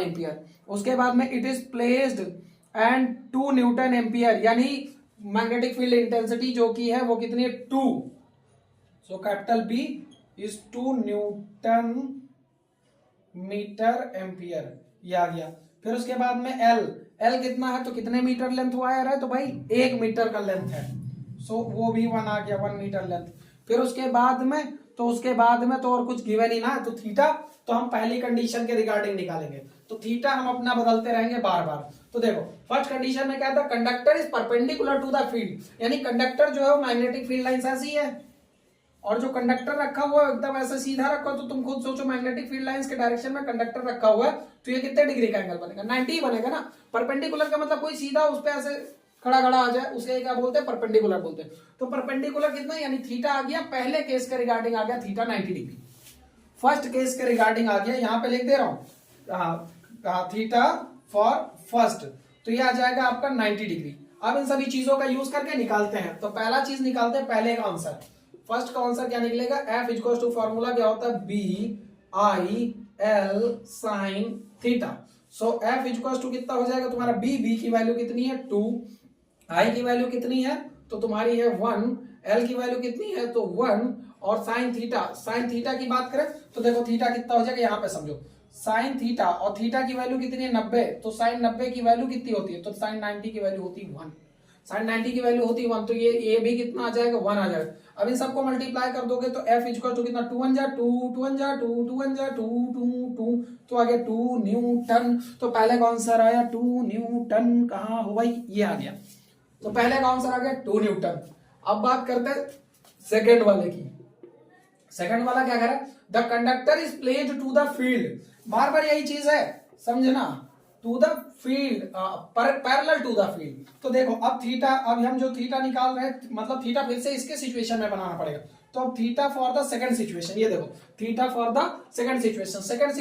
एम्पियर, उसके बाद में it is placed and 2 newton ampere, यानी मैग्नेटिक फील्ड इंटेंसिटी जो की है वो कितनी है 2, so capital B is 2 newton metre ampere, ये आ गया। फिर उसके बाद में एल कितना है, तो कितने मीटर लेंथ वायर है, तो भाई 1 मीटर का लेंथ है, सो वो भी 1 आ गया, 1 मीटर लेंथ। फिर उसके बाद में तो और कुछ गिवन ही ना, तो थीटा तो हम पहली कंडीशन के रिगार्डिंग निकालेंगे, तो थीटा हम अपना बदलते रहेंगे बार बार। तो देखो फर्स्ट कंडीशन में क्या था, conductor is perpendicular to the field, यानी कंडक्टर जो है वो मैग्नेटिक फील्ड लाइन से ऐसी है, और जो कंडक्टर रखा हुआ है एकदम ऐसे सीधा रखा, तो तुम खुद सोचो मैग्नेटिक फील्ड लाइंस के डायरेक्शन में कंडक्टर रखा हुआ है, तो ये कितने डिग्री का एंगल बनेगा, 90 बनेगा ना। परपेंडिकुलर का मतलब कोई सीधा उस पे ऐसे खड़ा आ जाए, उसे क्या बोलते हैं, परपेंडिकुलर बोलते हैं। तो परपेंडिकुलर कितना, यानी थीटा आ गया, पहले केस के रिगार्डिंग आ गया थीटा 90 डिग्री, फर्स्ट केस के रिगार्डिंग आ गया, यहाँ पे लिख दे रहा हूं थीटा फॉर फर्स्ट, तो ये आ जाएगा आपका 90 डिग्री। अब इन सभी चीजों का यूज करके निकालते हैं, तो पहला चीज निकालते हैं, पहले का आंसर, फर्स्ट का आंसर क्या निकलेगा, F इक्वल्स टू फॉर्मूला क्या होता है, BI L sin theta. So F equals to कितना हो जाएगा तुम्हारा, B की वैल्यू कितनी है 2, I की वैल्यू कितनी है तो तुम्हारी है 1, L की वैल्यू कितनी है तो 1, और साइन थीटा की बात करें तो देखो थीटा कितना हो जाएगा, यहाँ पे समझो साइन थीटा, और थीटा की वैल्यू कितनी है 90, तो साइन 90 की वैल्यू कितनी होती है, तो साइन 90 की वैल्यू होती है 1। साइन 90 की वैल्यू होती है 1, तो ये भी कितना आ जाएगा 1 आ जाएगा। अब इन सबको मल्टीप्लाई कर दोगे तो F इक्वल टू कितना 2 1 जा 2 2 1 जा 2 2 1 जा 2 2 2, तो आ गया 2 न्यूटन। तो पहले का आंसर आया 2 न्यूटन। कहाँ हो भाई, ये आ गया। तो पहले का आंसर आ गया 2 न्यूटन। अब बात करते हैं सेकेंड वाले की। सेकंड वाला क्या कह रहा है, the conductor is placed to the field, बार बार यही चीज है समझना, to the field parallel to the field. तो देखो अब थीटा, अब हम जो थीटा निकाल रहे हैं, मतलब थीटा फिर से इसके सिचुएशन में बनाना पड़ेगा। तो अब theta for the second situation, ये देखो theta for the second situation, second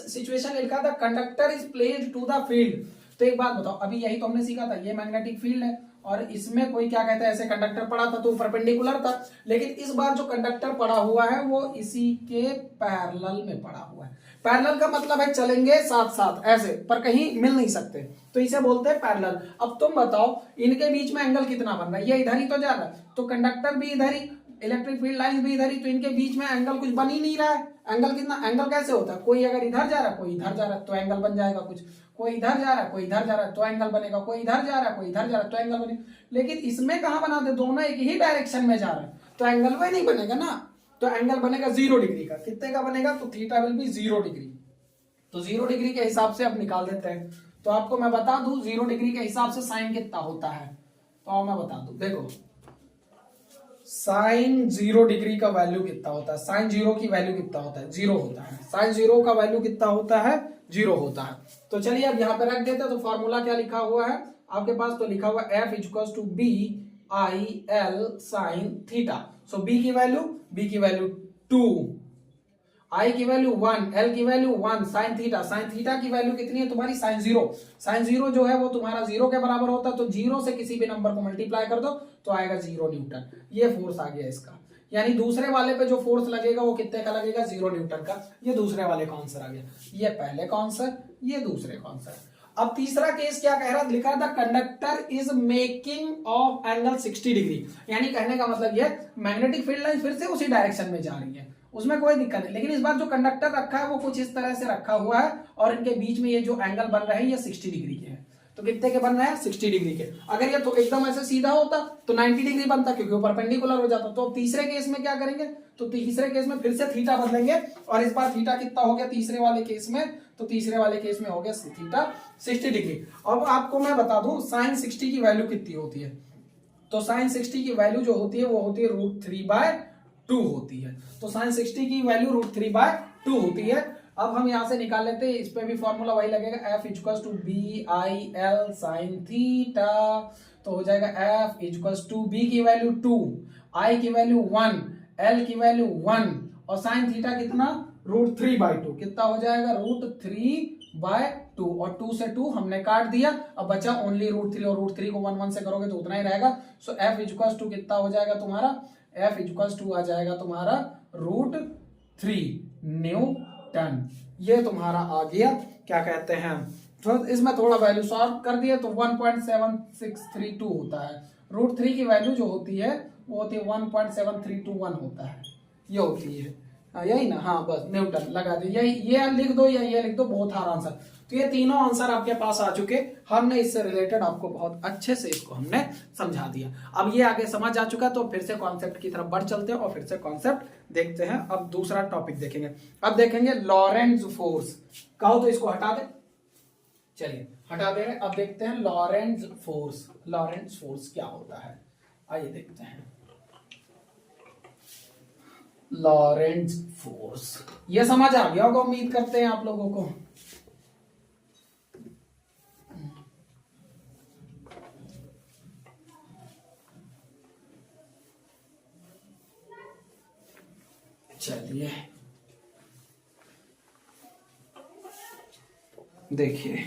situation लिखा था conductor is placed to the field. तो एक बात बताओ, अभी यही तो हमने सीखा था, ये मैग्नेटिक फील्ड है और इसमें कोई क्या कहता है ऐसे कंडक्टर पड़ा था तो परपेंडिकुलर था, लेकिन इस बार जो कंडक्टर पड़ा हुआ है वो इसी के पैरेलल में पड़ा हुआ है। पैरेलल का मतलब है चलेंगे साथ साथ ऐसे, पर कहीं मिल नहीं सकते, तो इसे बोलते हैं पैरेलल। अब तुम बताओ इनके बीच में एंगल कितना बन रहा है, ये इधर ही तो जा रहा है, तो कंडक्टर भी इधर ही, इलेक्ट्रिक फील्ड लाइन भी इधर ही, तो इनके बीच में एंगल कुछ बन ही नहीं रहा है। एंगल कितना, एंगल कैसे होता है, कोई अगर इधर जा रहा है कोई इधर जा रहा है तो एंगल बन जाएगा कुछ, कोई इधर जा रहा है कोई इधर जा रहा है तो एंगल बनेगा, कोई इधर जा रहा है कोई इधर जा रहा है तो एंगल बनेगा। लेकिन इसमें कहां बना दे, दोनों एक ही डायरेक्शन में जा रहे हैं तो एंगल वही नहीं बनेगा ना, तो एंगल बनेगा 0 डिग्री का। कितने का बनेगा, तो थीटा विल बी 0 डिग्री। तो 0 डिग्री के हिसाब से अब निकाल देते हैं। तो आपको मैं बता दूं 0 डिग्री के हिसाब से साइन कितना होता है, तो मैं बता दूं, देखो साइन 0 डिग्री का वैल्यू कितना होता है, साइन 0 की वैल्यू कितना होता है, 0 होता है। साइन 0 का वैल्यू कितना होता है, 0 होता है। तो चलिए अब यहाँ पे रख देते हैं। तो फॉर्मूला क्या लिखा हुआ है आपके पास, तो लिखा हुआ F equals to B I L sine theta. So B की वैल्यू 2, आई की वैल्यू 1, एल की वैल्यू 1, साइन थीटा की वैल्यू कितनी है तुम्हारी साइन 0। साइन 0 जो है वो तुम्हारा 0 के बराबर होता है, तो 0 से किसी भी नंबर को मल्टीप्लाई कर दो तो आएगा 0 न्यूटन। ये फोर्स आ गया इसका, यानी दूसरे वाले पे जो फोर्स लगेगा वो कितने का लगेगा, 0 न्यूटन का। ये दूसरे वाले का आंसर आ गया, ये पहले का आंसर, ये दूसरे का आंसर। अब तीसरा केस क्या कह रहा, लिखा था conductor is making of angle 60 degree, यानी कहने का मतलब ये मैग्नेटिक फील्ड लाइन फिर से उसी डायरेक्शन में जा रही है, उसमें कोई दिक्कत नहीं, लेकिन इस बार जो कंडक्टर रखा है वो कुछ इस तरह से रखा हुआ है और इनके बीच में ये जो एंगल बन रहे हैं ये 60 डिग्री के हैं। तो कितने के बन रहे हैं, 60 डिग्री के। अगर ये तो एकदम ऐसे सीधा होता तो 90 डिग्री बनता, क्योंकि वो परपेंडिकुलर हो जाता। तो तीसरे केस में क्या करेंगे, तो तीसरे केस में फिर से थीटा बदलेंगे और इस बार थीटा कितना हो गया तीसरे वाले केस में, तो तीसरे वाले केस में हो गया थीटा 60 डिग्री। अब आपको मैं बता दूं साइन 60 की वैल्यू कितनी होती है, तो साइन 60 की वैल्यू जो होती है वो होती है √3/2 होती है। तो साइन 60 की वैल्यू √3/2 होती है। अब हम यहां से निकाल लेते हैं, इस पे भी फॉर्मूला वही लगेगा, F equals to B I L sine theta. तो हो जाएगा F इक्वल्स टू बी की वैल्यू 2, आई की वैल्यू 1, एल की वैल्यू 1 और साइन थीटा कितना √3/2, कितना हो जाएगा √3/2 और 2 से 2 हमने काट दिया, अब बचा ओनली √3 और √3 को 1 1 से करोगे तो उतना ही रहेगा। सो F इक्वल्स टू कितना हो जाएगा तुम्हारा, F इक्वल्स टू आ जाएगा तुम्हारा √3 न्यूटन। ये तुम्हारा आ गया क्या कहते हैं, तो इसमें थोड़ा वैल्यू सॉल्व कर दिए तो 1.7632 होता है। √3 की वैल्यू जो होती है वो होती है 1.7321 होता है, ये होती है यही ना, हाँ बस न्यूटन लगा दे, यही ये लिख दो या ये लिख दो, बहुत हार आंसर। तो ये तीनों आंसर आपके पास आ चुके, हमने इससे रिलेटेड आपको बहुत अच्छे से इसको हमने समझा दिया। अब ये आगे समझ आ चुका तो फिर से कॉन्सेप्ट की तरफ बढ़ चलते हैं और फिर से कॉन्सेप्ट देखते हैं। अब दूसरा टॉपिक देखेंगे, अब देखेंगे लॉरेंट्ज फोर्स। कहो तो इसको हटा दे, चलिए हटा दे रहे। अब देखते हैं लॉरेंट्ज फोर्स, लॉरेंट्ज फोर्स क्या होता है, आइए देखते हैं। लॉरेंट्ज फोर्स ये समझ आ गया होगा, उम्मीद करते हैं आप लोगों को। चलिए देखिए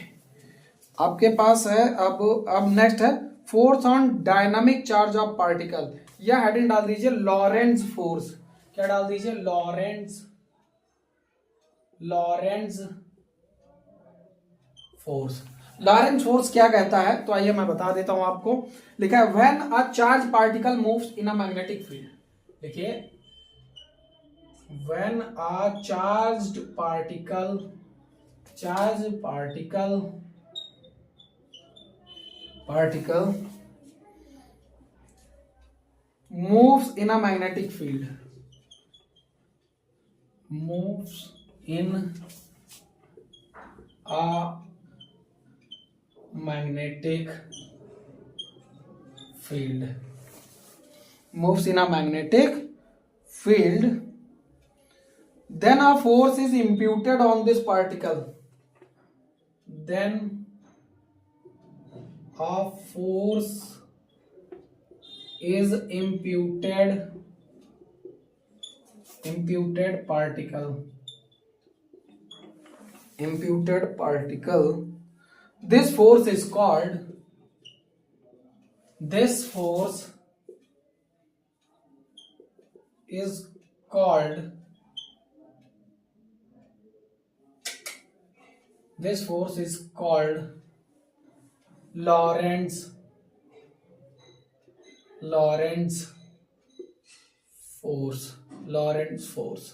आपके पास है, अब नेक्स्ट है force on dynamic charge of particle. यह हेडिंग डाल दीजिए लॉरेंट्ज फोर्स, क्या डाल दीजिए लॉरेंट्ज फोर्स। लॉरेंट्ज फोर्स क्या कहता है, तो आइए मैं बता देता हूं आपको। लिखा है when a charge particle moves in a magnetic field. देखिए when a charge particle moves in a magnetic field, moves in a magnetic field, moves in a magnetic field, then a force is imputed on this particle, then a force is imputed particle. This force is called Lorentz force।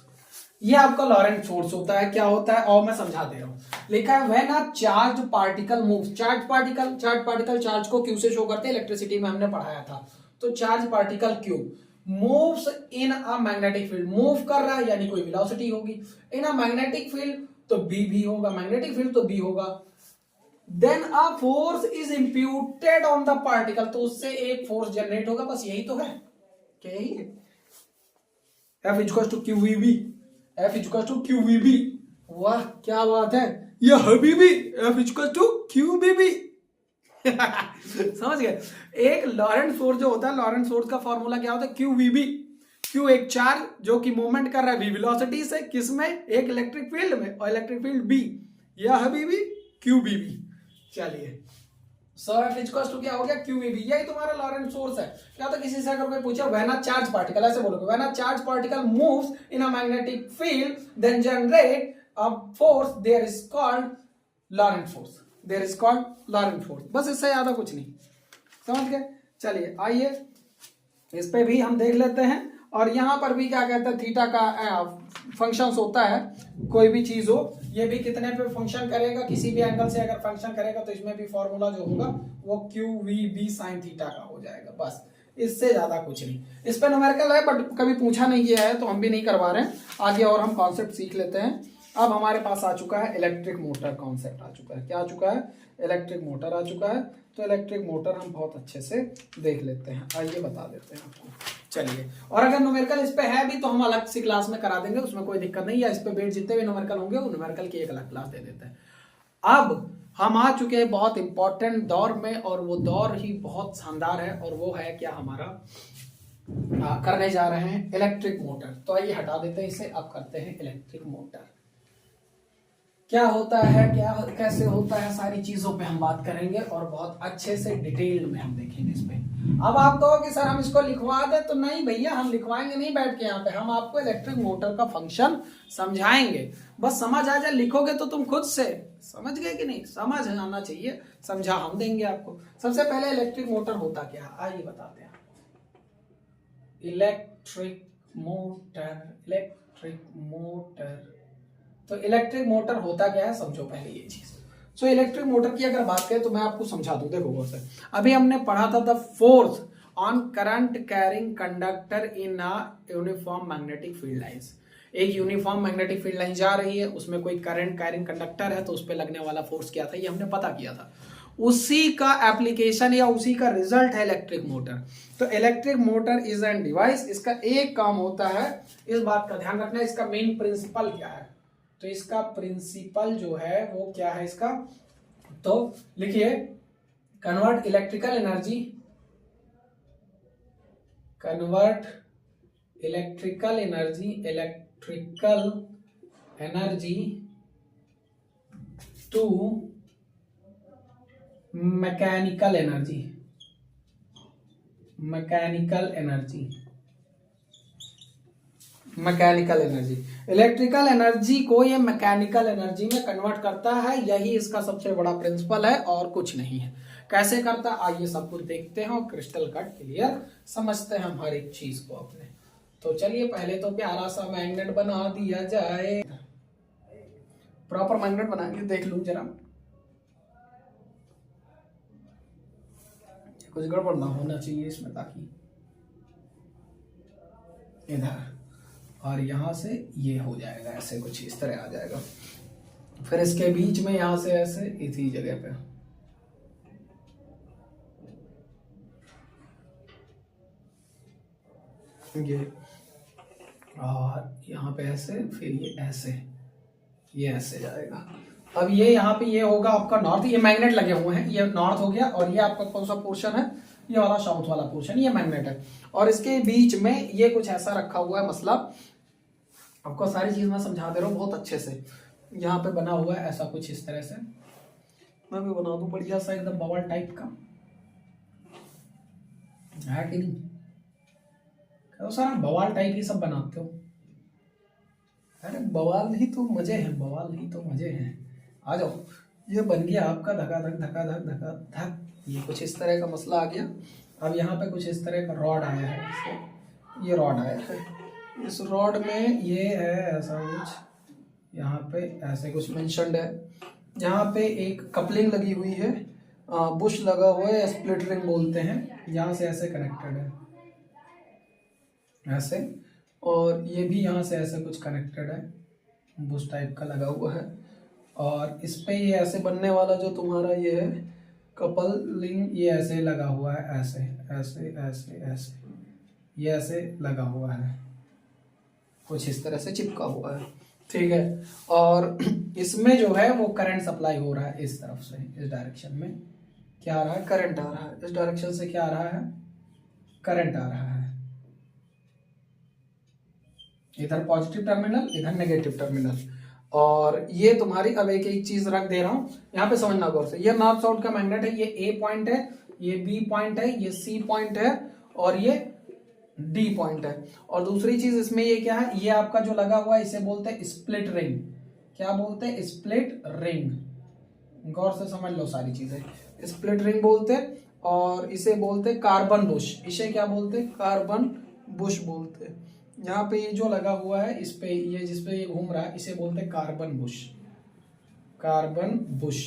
ये आपका Laurent force होता है। क्या होता है और मैं समझा दे रहा हूं। लिखा है when a charge particle move, charge particle charge को क्यू से शो करते हैं, इलेक्ट्रिसिटी में हमने पढ़ाया था। तो charge particle Q moves in a magnetic field, move कर रहा है यानी कोई वेलोसिटी होगी। इन अ मैग्नेटिक फील्ड तो बी भी होगा, मैग्नेटिक फील्ड तो बी होगा। Then a force is imputed on the particle, तो उससे एक फोर्स जनरेट होगा। बस यही तो है, क्या यही है? F equal to Q V B, F equal to Q V B. वाह क्या बात है ये हबीबी, F equal to Q B B. समझ गए? एक लॉरेंट फोर्स जो होता है, लॉरेंट फोर्स का फॉर्मूला क्या होता है? Q V B. क्यू एक चार्ज जो कि मूवमेंट कर रहा है वी वेलोसिटी से, किसमें? एक इलेक्ट्रिक फील्ड में, और इलेक्ट्रिक फील्ड बी, यह हबीबी क्यू बी बी। चलिए सो F इक्वल टू क्या हो गया? Q V B. यही तुम्हारा लॉरेंट फोर्स है। क्या होता है किसी से अगर कोई पूछे व्हेन अ चार्ज पार्टिकल, ऐसे बोलोगे when a charge particle moves in a magnetic field then generate a force there is called Lorentz force, there is called Lorentz force. बस इससे ज्यादा कुछ नहीं। समझ गए? चलिए आइए इस पे भी हम देख लेते हैं। और यहां पर भी क्या कहते हैं, थीटा का फंक्शंस होता है। कोई भी चीज हो, ये भी कितने पे फंक्शन करेगा, किसी भी एंगल से अगर फंक्शन करेगा तो इसमें भी फॉर्मूला जो होगा वो Q V B sine theta का हो जाएगा। बस इससे ज्यादा कुछ नहीं। इस पे न्यूमेरिकल है बट कभी पूछा नहीं गया है तो हम भी नहीं करवा रहे हैं। आगे और हम कॉन्सेप्ट सीख लेते हैं। अब हमारे पास आ चुका है इलेक्ट्रिक मोटर कॉन्सेप्ट आ चुका है। क्या आ चुका है? इलेक्ट्रिक मोटर आ चुका है। तो इलेक्ट्रिक मोटर हम बहुत अच्छे से देख लेते हैं। आइए बता देते हैं आपको। चलिए, और अगर न्यूमेरिकल इस पे है भी तो हम अलग सी क्लास में करा देंगे, उसमें कोई दिक्कत नहीं है। इस पे बेट जितने भी न्यूमेरिकल होंगे वो न्यूमेरिकल की एक अलग क्लास दे देते हैं। अब हम आ चुके हैं बहुत इंपॉर्टेंट दौर में, और वो दौर ही बहुत शानदार है, और वो है क्या हमारा करने जा रहे हैं इलेक्ट्रिक मोटर। तो आइए हटा देते हैं इसे, अब करते हैं इलेक्ट्रिक मोटर। क्या होता है, क्या कैसे होता है, सारी चीजों पे हम बात करेंगे और बहुत अच्छे से डिटेल में हम देखेंगे इस पे। अब आप कहो कि सर हम इसको लिखवा दे, तो नहीं भैया, हम लिखवाएंगे नहीं बैठ के यहाँ पे। हम आपको इलेक्ट्रिक मोटर का फंक्शन समझाएंगे। बस समझ आ जाए, लिखोगे तो तुम खुद से समझ गए कि नहीं? समझ आना चाहिए, समझा हम देंगे आपको। सबसे पहले इलेक्ट्रिक मोटर होता क्या है आइए बताते हैं। इलेक्ट्रिक मोटर, तो इलेक्ट्रिक मोटर होता क्या है समझो पहले ये चीज। सो इलेक्ट्रिक मोटर की अगर बात करें तो मैं आपको समझा दूं। देखो गौर से, अभी हमने पढ़ा था the force on current carrying conductor in a uniform magnetic field lines. एक यूनिफॉर्म मैग्नेटिक फील्ड लाइन जा रही है, उसमें कोई करंट कैरिंग कंडक्टर है, तो उस पर लगने वाला फोर्स क्या था ये हमने पता किया था। उसी का एप्लीकेशन या उसी का रिजल्ट है इलेक्ट्रिक मोटर। तो electric motor is an device. इसका एक काम होता है, इस बात का ध्यान रखना, इसका मेन प्रिंसिपल क्या है। तो इसका प्रिंसिपल जो है वो क्या है इसका, तो लिखिए convert electrical energy to mechanical energy. Electrical energy को ये मैकेनिकल एनर्जी में कन्वर्ट करता है। यही इसका सबसे बड़ा प्रिंसिपल है और कुछ नहीं है। कैसे करता है आइए सब कुछ देखते हैं और क्रिस्टल कट क्लियर समझते हैं हम हर एक चीज को अपने। तो चलिए पहले तो प्यारा सा मैग्नेट बना दिया जाए। प्रॉपर मैग्नेट बना के देख लूं जरा, कुछ गड़बड़ ना होना चाहिए इसमें, ताकि इधर, और यहाँ से ये हो जाएगा, ऐसे कुछ इस तरह आ जाएगा। फिर इसके बीच में यहाँ से ऐसे इसी जगह पे ये, और यहाँ पे ऐसे, फिर ये ऐसे, ये ऐसे जाएगा। अब ये यहाँ पे ये होगा आपका नॉर्थ, ये मैग्नेट लगे हुए हैं, ये नॉर्थ हो गया, और ये आपका कौन सा पोर्शन है, ये वाला साउथ वाला पोर्शन, ये मैग्नेट है। और इसके बीच में ये कुछ ऐसा रखा हुआ है, मतलब आपको सारी चीज मैं समझा दे रहा हूँ बहुत अच्छे से। यहाँ पे बना हुआ है ऐसा कुछ इस तरह से, मैं भी बना दूं बढ़िया सा एकदम बवाल टाइप का, है कि नहीं? तो सारा बवाल टाइप ही सब बनाते हो। अरे बवाल ही तो मजे हैं, बवाल ही तो मजे हैं। आ जाओ, ये बन गया आपका धकाधक धकाधक धकाधक, ये कुछ इस तरह का मसला आ गया। अब यहाँ पे कुछ इस तरह का रॉड आया है, ये रॉड आया है, इस रॉड में ये है ऐसा कुछ, यहाँ पे ऐसे कुछ मेंशन्ड है। यहाँ पे एक कपलिंग लगी हुई है, बुश लगा हुआ है, स्प्लिट रिंग बोलते हैं, यहाँ से ऐसे कनेक्टेड है ऐसे, और ये भी यहाँ से ऐसे कुछ कनेक्टेड है, बुश टाइप का लगा हुआ है। और इस पे ये ऐसे बनने वाला जो तुम्हारा ये है कपलिंग, ये ऐसे लगा हुआ है, ऐसे ऐसे ऐसे ऐसे, ये ऐसे लगा हुआ है, कुछ इस तरह से चिपका हुआ है, ठीक है। और इसमें जो है वो करंट सप्लाई हो रहा है इस तरफ से, इस डायरेक्शन में क्या आ रहा है, करंट आ रहा है। इस डायरेक्शन से क्या आ रहा है, करंट आ रहा है। इधर पॉजिटिव टर्मिनल, इधर नेगेटिव टर्मिनल। और ये तुम्हारी, अब एक एक चीज रख दे रहा हूं यहाँ पे, समझना गौर से। ये नॉर्थ साउथ का मैग्नेट है, ये ए पॉइंट है, ये बी पॉइंट है, ये सी पॉइंट है, और ये डी पॉइंट है। और दूसरी चीज इसमें ये क्या है, ये आपका जो लगा हुआ है इसे बोलते हैं स्प्लिट रिंग। क्या बोलते हैं, स्प्लिट रिंग। गौर से समझ लो सारी चीजें, स्प्लिट रिंग बोलते हैं। और इसे बोलते हैं कार्बन बुश, इसे क्या बोलते हैं, कार्बन बुश बोलते हैं। यहाँ पे ये जो लगा हुआ है इस पे, ये जिसपे ये घूम रहा है, इसे बोलते हैं carbon Bush, carbon Bush,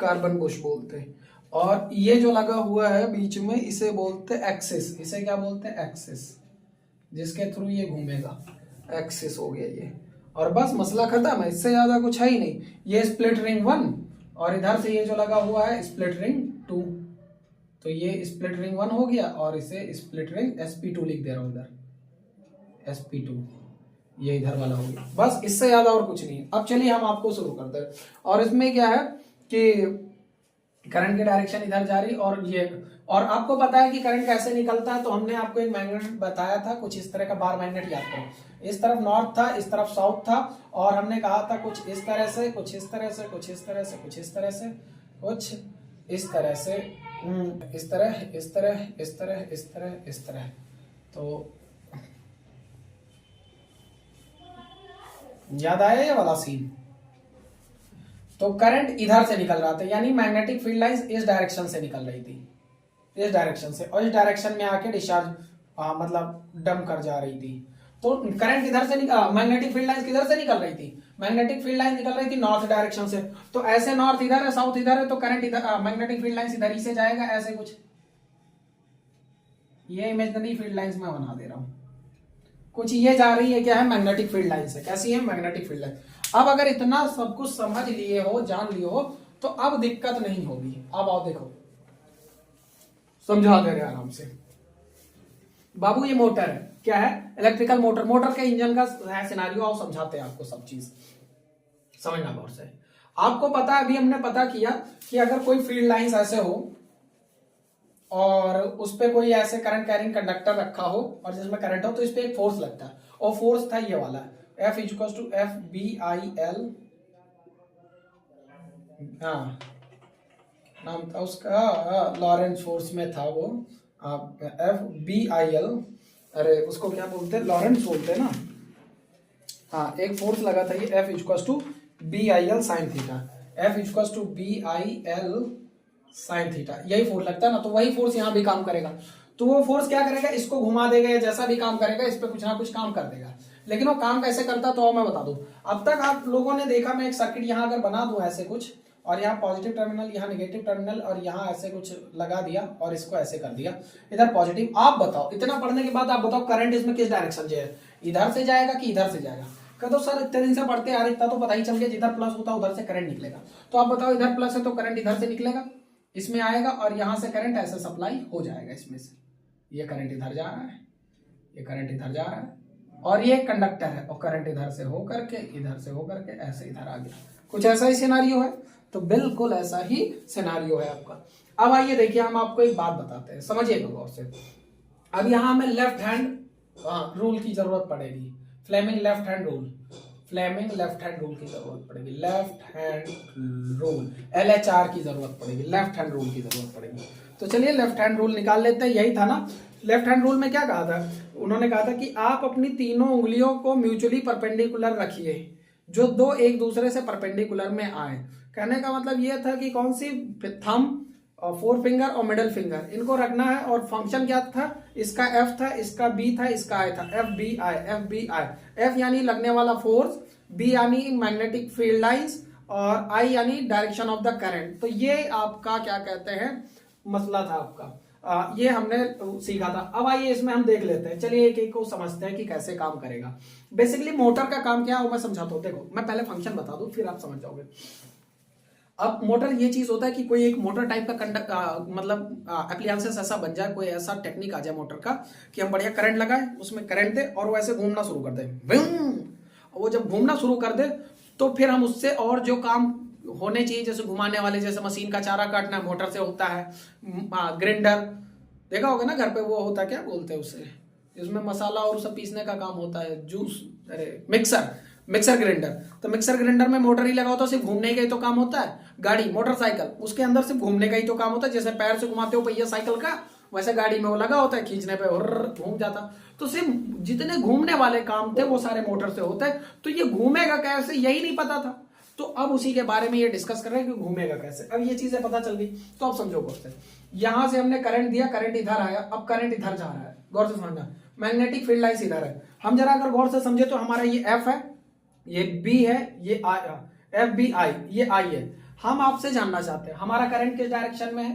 carbon Bush बोलते हैं। और ये जो लगा हुआ है बीच में, इसे बोलते हैं एक्सिस, इसे क्या बोलते हैं, एक्सिस, जिसके थ्रू ये घूमेगा, एक्सिस हो गया ये। और बस मसला खत्म है, इससे ज्यादा कुछ है ही नहीं। ये स्प्लिट रिंग 1, और इधर से ये जो लगा हुआ है स्प्लिट रिंग 2, तो ये स्प्लिट रिंग 1 हो गया, और इसे स्प्लिट रिंग sp2 लिख दे रहा हूं इधर, sp2, ये इधर वाला हो गया। बस इससे ज्यादा और कुछ नहीं। अब चलिए हम आपको शुरू करते हैं। और इसमें क्या है कि करंट की डायरेक्शन इधर जा रही, और ये, और आपको पता है कि करंट कैसे निकलता है, तो हमने आपको एक मैग्नेट बताया था, कुछ इस तरह का बार मैग्नेट, याद करो। इस तरफ नॉर्थ था, इस तरफ साउथ था, और हमने कहा था कुछ इस तरह से, कुछ इस तरह से, कुछ इस तरह से, कुछ इस तरह से, कुछ इस तरह से, इस तरह, इस तरह, इस तरह, इस तरह, इस तरह। तो याद आया ये वाला सीन? तो करंट इधर से निकल रहा था, यानी मैग्नेटिक फील्ड लाइंस इस डायरेक्शन से निकल रही थी, इस डायरेक्शन से, और इस डायरेक्शन में आके डिस्चार्ज मतलब डंप कर जा रही थी। तो करंट इधर से मैग्नेटिक फील्ड लाइंस किधर से निकल रही थी, मैग्नेटिक फील्ड लाइन निकल रही थी नॉर्थ डायरेक्शन से। तो ऐसे नॉर्थ इधर है, साउथ इधर है, तो करंट इधर, मैग्नेटिक फील्ड लाइंस इधर ही से जाएगा, ऐसे कुछ। ये इमेजिनरी फील्ड लाइंस मैं बना दे रहा हूं, कुछ ये जा रही है, क्या है, मैग्नेटिक फील्ड लाइन से। कैसी है, मैग्नेटिक फील्ड लाइन। अब अगर इतना सब कुछ समझ लिए हो, जान लिए हो, तो अब दिक्कत नहीं होगी। अब आओ देखो, समझा दे रहे आराम से। बाबू ये मोटर है, क्या है, इलेक्ट्रिकल मोटर। मोटर के इंजन का है सिनारियो, आओ समझाते हैं आपको सब चीज, समझना गौर से। आपको पता है, अभी हमने पता किया कि अगर कोई फील्ड लाइंस ऐसे हो और उस पे कोई ऐसे करंट कैरिंग कंडक्टर रखा हो और जिसमें करंट हो, तो इस पे एक फोर्स लगता है, और फोर्स था ये वाला, F equal to F B I L, हाँ नाम था उसका, लॉरेंस फोर्स में था वो, एफ बी आई एल, अरे उसको क्या बोलते हैं, लॉरेंस बोलते हैं ना। हाँ, एक फोर्स लगा था ये, F equal to B I L sine theta, F equal to B I L sine theta, यही फोर्स लगता है ना। तो वही फोर्स यहाँ भी काम करेगा। तो वो फोर्स क्या करेगा, इसको घुमा देगा, या जैसा भी काम करेगा, इस पे कुछ ना कुछ काम कर देगा। लेकिन वो काम कैसे करता, तो मैं बता दूं। अब तक आप लोगों ने देखा, मैं एक सर्किट यहाँ अगर बना दूं ऐसे कुछ, और यहाँ पॉजिटिव टर्मिनल, यहाँ नेगेटिव टर्मिनल, और यहाँ ऐसे कुछ लगा दिया और इसको ऐसे कर दिया, इधर पॉजिटिव। आप बताओ, इतना पढ़ने के बाद आप बताओ करंट इसमें किस डायरेक्शन से है, इधर से जाएगा कि इधर से जाएगा? कह दो सर इतने दिन से पढ़ते आ रहे, इतना तो पता ही चल गया, जिधर प्लस होता है उधर से करंट निकलेगा। तो आप बताओ, इधर प्लस है तो करंट इधर से निकलेगा, इसमें आएगा, और यहाँ से करंट ऐसे सप्लाई हो जाएगा इसमें से। ये करंट इधर जा रहा है, ये करंट इधर जा रहा है, और ये कंडक्टर है, और करंट इधर से हो करके इधर से हो करके ऐसे इधर आ गया। कुछ ऐसा ही सिनारियो है। तो बिल्कुल ऐसा ही सिनारियो है आपका। अब आइए देखिए, हम आपको एक बात बताते हैं, समझिएगा गौर से। अब यहाँ हमें लेफ्ट हैंड रूल की जरूरत पड़ेगी, Fleming left hand rule, Fleming left hand rule की जरूरत पड़ेगी, लेफ्ट हैंड रूल, LHR की जरूरत पड़ेगी, लेफ्ट हैंड रूल की जरूरत पड़ेगी। तो चलिए लेफ्ट हैंड रूल निकाल लेते हैं। यही था ना, लेफ्ट हैंड रूल में क्या कहा था? उन्होंने कहा था कि आप अपनी तीनों उंगलियों को म्यूचुअली परपेंडिकुलर रखिए, जो दो एक दूसरे से परपेंडिकुलर में आए। कहने का मतलब ये था कि कौन सी, थंब और फोर फिंगर और मिडिल फिंगर, इनको रखना है। और फंक्शन क्या था? इसका F था, इसका B था, इसका I था, FBI, FBI। F यानी लगने वाला फोर्स, B यानी मैग्नेटिक फील्ड लाइंस, और I यानी डायरेक्शन ऑफ द करंट। तो ये आपका क्या कहते हैं, मसला था आपका। ये हमने सीखा था। अब आइए इसमें हम देख लेते हैं, चलिए एक एक को समझते हैं कि कैसे काम करेगा। बेसिकली मोटर का काम क्या है वो मैं समझाता हूँ। देखो, मैं पहले फंक्शन बता दूं फिर आप समझ जाओगे। अब मोटर ये चीज होता है कि कोई एक मोटर टाइप का मतलब एप्लियंसेस ऐसा बन जाए, कोई ऐसा टेक्निक आ जाए मोटर का कि हम बढ़िया करंट लगाए, उसमें करंट दे और वो ऐसे घूमना शुरू कर दे। वो जब घूमना शुरू कर दे तो फिर हम उससे और जो काम होने चाहिए, जैसे घुमाने वाले, जैसे मशीन का चारा काटना मोटर से होता है, ग्राइंडर देखा होगा ना घर पे, वो होता है क्या बोलते हैं उसे, इसमें मसाला और उसे पीसने का काम होता है, जूस, अरे मिक्सर ग्राइंडर। तो मिक्सर ग्राइंडर में मोटर ही लगा होता है, सिर्फ घूमने का ही तो काम होता है। गाड़ी, मोटरसाइकिल, उसके अंदर सिर्फ घूमने का ही तो काम होता है। जैसे पैर से घुमाते हो पहिया साइकिल का, वैसे गाड़ी में वो लगा होता है, खींचने पे और घूम जाता। तो सिर्फ जितने घूमने वाले काम थे वो सारे मोटर से होते हैं। तो ये घूमेगा कैसे, यही नहीं पता था। तो अब उसी के बारे में ये डिस्कस कर रहे हैं कि घूमेगा कैसे। अब ये चीजें पता चल गई तो अब समझो गौर से। यहां से हमने करंट दिया, करंट इधर आया, अब करंट इधर जा रहा है। गौर से समझना, मैग्नेटिक फील्ड लाइंस इधर है। हम जरा अगर गौर से समझे तो हमारा ये F है, ये B है, ये I, FBI, ये I है। हम आपसे जानना चाहते हैं हमारा करंट किस डायरेक्शन में है,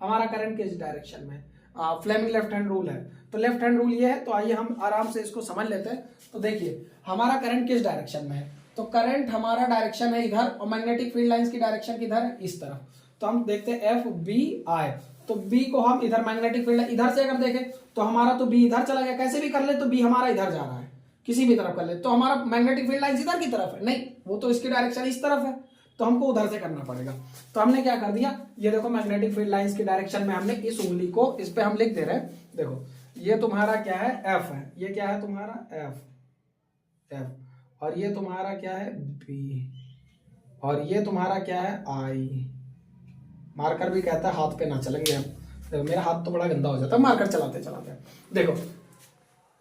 हमारा करंट किस डायरेक्शन में है। फ्लेमिंग लेफ्ट हैंड रूल है, तो लेफ्ट हैंड रूल ये है। तो आइए हम आराम से इसको समझ लेते हैं। तो देखिए हमारा करंट किस डायरेक्शन में है, तो करंट हमारा डायरेक्शन है इधर, और मैग्नेटिक फील्ड लाइंस की डायरेक्शन किधर है, इस तरफ। तो हम देखते हैं FBI, तो B को हम इधर, मैग्नेटिक फील्ड इधर से अगर देखें तो हमारा तो B इधर चला गया, कैसे भी कर ले तो B हमारा इधर जा रहा है, किसी भी तरफ कर ले तो हमारा मैग्नेटिक फील्ड लाइंस इधर की तरफ है, नहीं वो तो इसकी डायरेक्शन इस तरफ है, तो हमको उधर से करना पड़ेगा। तो हमने क्या कर दिया, ये देखो मैग्नेटिक फील्ड लाइंस की डायरेक्शन में हमने इस उंगली को, इस पे हम लिख दे रहे हैं। देखो ये तुम्हारा क्या है, F है, ये क्या है तुम्हारा F, और ये तुम्हारा क्या है B, और ये तुम्हारा क्या है I। मार्कर भी कहता है हाथ पे ना चलेंगे हम, देखो मेरा हाथ तो बड़ा गंदा हो जाता है मार्कर चलाते चलाते। देखो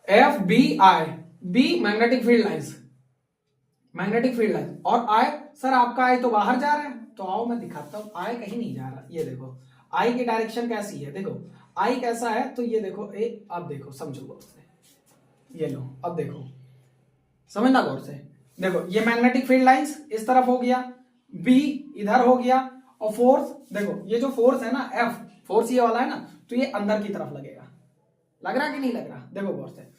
FBI, B magnetic field lines, magnetic field lines, और I सर आपका I तो बाहर जा रहा है, तो आओ मैं दिखाता हूं। I कहीं नहीं जा रहा, ये देखो I की डायरेक्शन कैसी है, देखो I कैसा है, तो ये देखो अब देखो समझो गौर से, ये लो अब देखो समझना गौर से। देखो ये मैग्नेटिक फील्ड लाइंस इस तरफ हो गया, B इधर हो गया, और फोर्स देखो ये जो फोर्स है ना F, फोर्स ये वाला है ना, तो ये अंदर की तरफ लगेगा, लग रहा कि नहीं लग रहा, देखो गौर से।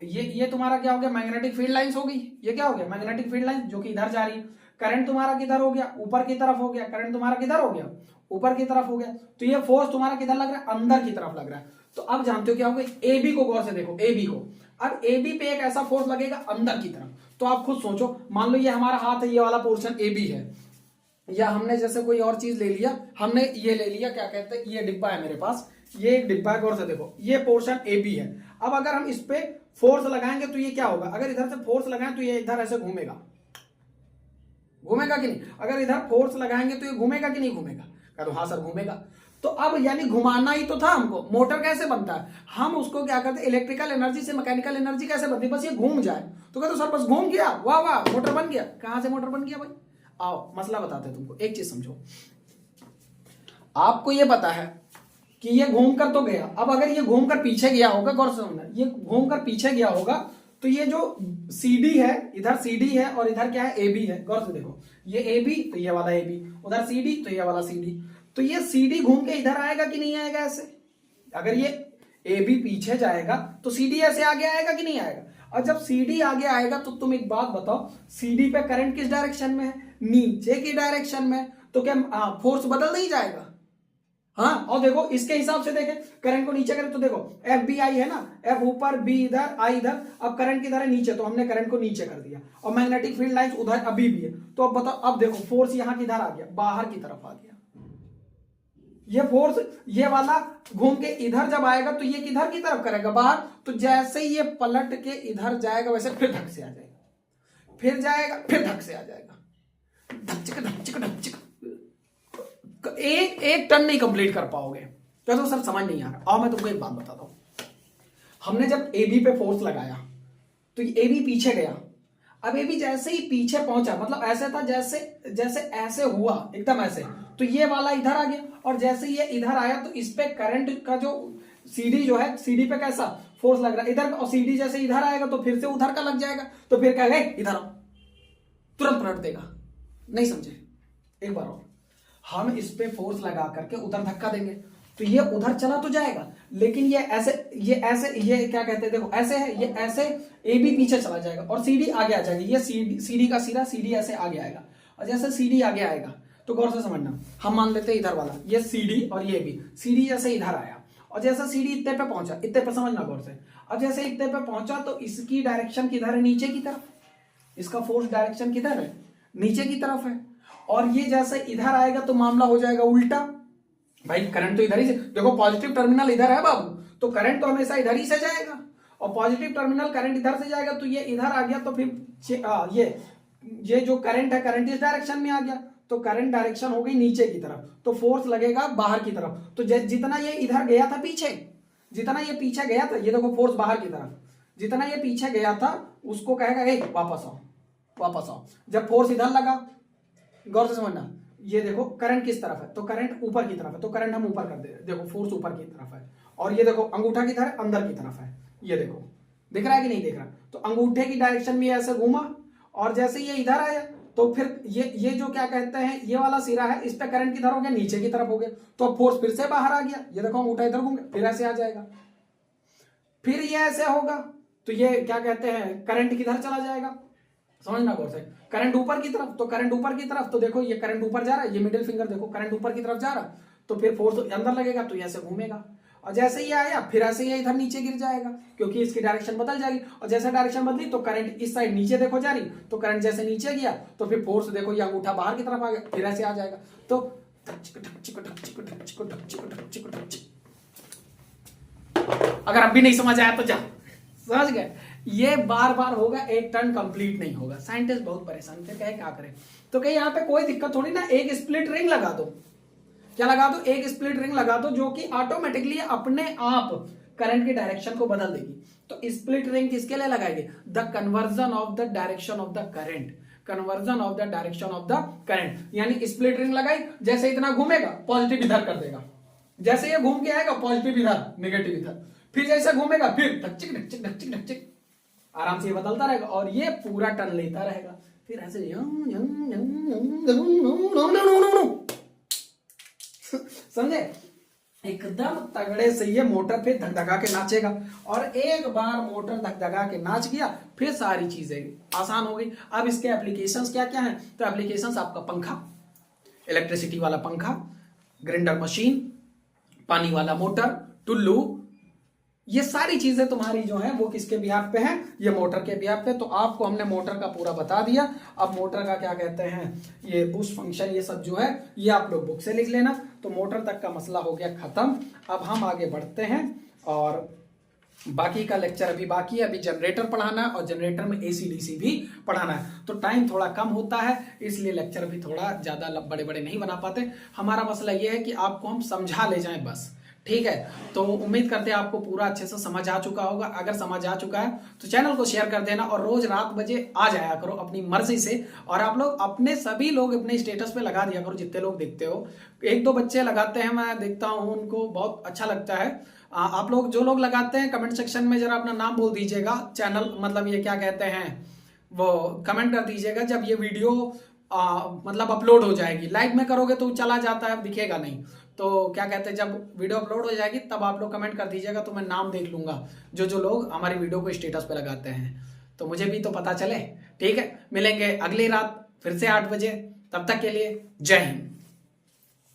ये तुम्हारा क्या हो गया, मैग्नेटिक फील्ड लाइंस हो गई, ये क्या हो गया मैग्नेटिक फील्ड लाइंस जो कि इधर जा रही है। करंट तुम्हारा किधर हो गया, ऊपर की तरफ हो गया, करंट तुम्हारा किधर हो गया, ऊपर की तरफ हो गया। तो ये फोर्स तुम्हारा किधर लग रहा है, अंदर की तरफ लग रहा है। तो अब जानते हो क्या होगा, AB को गौर से देखो, AB को, अब AB पे एक ऐसा फोर्स लगेगा अंदर की तरफ। तो आप खुद सोचो, मान लो ये हमारा हाथ है, ये वाला पोर्शन AB है, या हमने जैसे कोई और चीज ले लिया, हमने ये ले लिया, क्या कहते हैं, ये डिब्बा है मेरे पास, ये एक डिब्बा है, गौर से देखो ये पोर्शन AB है। अब अगर हम इस पे फोर्स लगाएंगे तो ये क्या होगा, अगर इधर से फोर्स लगाएं तो ये इधर ऐसे घूमेगा, घूमेगा कि नहीं, अगर इधर फोर्स लगाएंगे तो ये घूमेगा कि नहीं घूमेगा, कह दो हाँ सर घूमेगा। तो अब यानी घुमाना ही तो था हमको। मोटर कैसे बनता है, हम उसको क्या करते हैं, इलेक्ट्रिकल एनर्जी से मैकेनिकल एनर्जी कैसे बनती है, बस ये घूम जाए तो कहते सर बस घूम गया, वाह वाह मोटर बन गया। कहां से मोटर बन गया भाई, आओ मसला बताते हैं तुमको, एक चीज समझो। आपको ये पता है कि ये घूमकर तो गया, अब अगर ये घूमकर पीछे गया होगा, गौर से समझना, ये घूमकर पीछे गया होगा तो ये जो CD है, इधर CD है और इधर क्या है, AB है। गौर से देखो, ये AB तो ये वाला AB, उधर CD तो ये वाला CD। तो ये CD घूम के इधर आएगा कि नहीं आएगा ऐसे? अगर ये AB पीछे जाएगा तो CD ऐसे आगे आएगा कि नहीं आएगा? और जब CD आगे आएगा तो तुम एक बात बताओ, CD पे करंट किस डायरेक्शन में है? नीचे की डायरेक्शन में। तो क्या फोर्स बदल नहीं जाएगा? हाँ, और देखो इसके हिसाब से देखें, करंट को नीचे करें तो देखो एफ बी आई है ना, एफ ऊपर, बी इधर, आई इधर। अब करंट किधर है? नीचे, तो हमने करंट को नीचे कर दिया और मैग्नेटिक फील्ड लाइंस उधर अभी भी है। तो अब बताओ, अब देखो फोर्स यहां किधर आ गया? बाहर की तरफ आ गया। ये फोर्स ये वाला घूम के इधर जब आएगा तो ये किधर की तरफ करेगा? बाहर। तो जैसे ही ये पलट के इधर जाएगा वैसे फिर धक से आ जाएगा, फिर जाएगा, फिर धक से आ जाएगा, धक धक एक टर्न नहीं कंप्लीट कर पाओगे। तो सर समझ नहीं आ रहा। और मैं तुमको एक बात बताता हूं, हमने जब AB पे फोर्स लगाया तो AB पीछे गया। अब AB जैसे ही पीछे पहुंचा, मतलब ऐसे था जैसे जैसे ऐसे हुआ एकदम ऐसे, तो ये वाला इधर आ गया। और जैसे ये इधर आया तो इस पे करंट का जो CD जो है, CD पे कैसा फोर्स लग रहा है इधर, और CD जैसे इधर आएगा तो फिर से उधर का लग जाएगा। तो फिर क्या है, इधर आओ, तुरंत पलट देगा। नहीं समझे? एक बार और, हम इस पे फोर्स लगा करके उधर धक्का देंगे तो ये उधर चला तो जाएगा, लेकिन ये ऐसे ये क्या कहते हैं, देखो ऐसे है, ये ऐसे AB पीछे चला जाएगा और CD आगे आ जाएगी। ये CD का सिरा, CD ऐसे आगे आएगा। और जैसे CD आगे आएगा तो गौर से समझना, हम मान लेते हैं इधर वाला ये CD और ये AB, CD जैसे इधर आया और जैसा CD इतने पे पहुंचा, इतने पे समझना गौर से। अब जैसे इतने पे पहुंचा तो इसकी डायरेक्शन किधर है? नीचे की तरफ। इसका फोर्स डायरेक्शन किधर है? नीचे की तरफ है। और ये जैसे इधर आएगा तो मामला हो जाएगा उल्टा। भाई करंट तो इधर ही से, देखो पॉजिटिव टर्मिनल इधर है बाबू, तो करंट तो हमेशा इधर ही से जाएगा। और पॉजिटिव टर्मिनल करंट इधर से जाएगा तो ये इधर आ गया, तो फिर ये जो करंट है, करंट इस डायरेक्शन में आ गया, तो करंट डायरेक्शन हो गई नीचे की तरफ, तो फोर्स लगेगा बाहर की तरफ। तो जितना ये इधर गया था पीछे, जितना ये पीछे गया था, ये देखो फोर्स बाहर की तरफ, जितना ये पीछे गया था उसको कहेगा ए वापस आओ, वापस आओ। जब फोर्स इधर लगा, गौर से समझना, ये देखो करंट किस तरफ है, तो करंट ऊपर की तरफ है, तो करंट हम ऊपर कर दे रहे हैं। देखो फोर्स ऊपर की तरफ है और ये देखो अंगूठा किधर है? अंदर की तरफ है। ये देखो दिख रहा है कि नहीं दिख रहा? तो अंगूठे की डायरेक्शन में ऐसे घूमा और जैसे ये इधर आया तो फिर ये जो क्या कहते हैं, ये वाला सिरा है, इस पे करंट किधर हो गया? नीचे की तरफ हो गया। तो फोर्स फिर से बाहर आ गया। ये देखो अंगूठा इधर घूम गया, फिर ऐसे आ जाएगा, फिर ये ऐसे होगा, तो ये क्या कहते हैं, करंट किधर चला जाएगा? समझना गौर से, करंट ऊपर की तरफ, तो करंट ऊपर की तरफ, तो देखो ये करंट ऊपर जा रहा है, ये मिडिल फिंगर देखो करंट ऊपर की तरफ जा रहा, तो फिर फोर्स अंदर लगेगा तो ऐसे घूमेगा। और जैसे ही आया फिर ऐसे ही इधर नीचे गिर जाएगा, क्योंकि इसकी डायरेक्शन बदल जाएगी। और जैसे डायरेक्शन बदली तो करंट इस साइड नीचे देखो जा रही, तो करंट जैसे नीचे गया तो फिर फोर्स देखो ये अंगूठा बाहर की तरफ आ गया, फिर ऐसे आ जाएगा। तो अगर अब भी नहीं समझ आया तो जा, समझ गए? ये बार बार होगा, एक टर्न कंप्लीट नहीं होगा। साइंटिस्ट बहुत परेशान थे, कहे क्या करें, तो कहीं यहाँ पे कोई दिक्कत थोड़ी ना, एक स्प्लिट रिंग लगा दो। क्या लगा दो? एक स्प्लिट रिंग लगा दो, जो कि ऑटोमेटिकली अपने आप करंट की डायरेक्शन को बदल देगी। तो स्प्लिट रिंग किसके लिए लगाएंगे? The conversion of the direction of the current, conversion of the direction of the current. यानी स्प्लिट रिंग लगाई, जैसे इतना घूमेगा पॉजिटिव इधर कर देगा, जैसे ये घूम के आएगा पॉजिटिव इधर, नेगेटिव इधर, फिर जैसे घूमेगा फिर ढकचिक ढकचिक ढकचिक ढकचिक, आराम से ये बदलता रहेगा और ये पूरा टर्न लेता रहेगा। फिर ऐसे समझे? एकदम तगड़े से ये मोटर फिर धकधका के नाचेगा। और एक बार मोटर धकधका के नाच गया फिर सारी चीजें आसान हो गई। अब इसके एप्लीकेशंस क्या क्या हैं? तो एप्लीकेशंस आपका पंखा, इलेक्ट्रिसिटी वाला पंखा, ग्राइंडर मशीन, पानी वाला मोटर, टुल्लू, ये सारी चीजें तुम्हारी जो है वो किसके बिहाफ पे है? ये मोटर के बिहाफ पे। तो आपको हमने मोटर का पूरा बता दिया। अब मोटर का क्या कहते हैं, ये पुश फंक्शन, ये सब जो है ये आप लोग बुक से लिख लेना। तो मोटर तक का मसला हो गया खत्म। अब हम आगे बढ़ते हैं और बाकी का लेक्चर अभी बाकी है। अभी जनरेटर पढ़ाना है और जनरेटर में AC DC भी पढ़ाना है, तो टाइम थोड़ा कम होता है, इसलिए लेक्चर भी थोड़ा ज्यादा बड़े बड़े नहीं बना पाते। हमारा मसला ये है कि आपको हम समझा ले जाएं बस, ठीक है? तो उम्मीद करते हैं आपको पूरा अच्छे से समझ आ चुका होगा। अगर समझ आ चुका है तो चैनल को शेयर कर देना और रोज रात बजे आ जाया करो अपनी मर्जी से। और आप लोग अपने सभी लोग अपने स्टेटस पे लगा दिया करो, जितने लोग देखते हो। एक दो बच्चे लगाते हैं, मैं देखता हूँ, उनको बहुत अच्छा लगता है। आप लोग जो लोग लगाते हैं कमेंट सेक्शन में जरा अपना नाम बोल दीजिएगा, चैनल मतलब ये क्या कहते हैं वो कमेंट कर दीजिएगा जब ये वीडियो मतलब अपलोड हो जाएगी। लाइव में करोगे तो चला जाता है, दिखेगा नहीं। तो क्या कहते हैं जब वीडियो अपलोड हो जाएगी तब आप लोग कमेंट कर दीजिएगा, तो मैं नाम देख लूंगा जो जो लोग हमारी वीडियो को स्टेटस पे लगाते हैं, तो मुझे भी तो पता चले। ठीक है, मिलेंगे अगली रात फिर से 8 बजे, तब तक के लिए जय हिंद।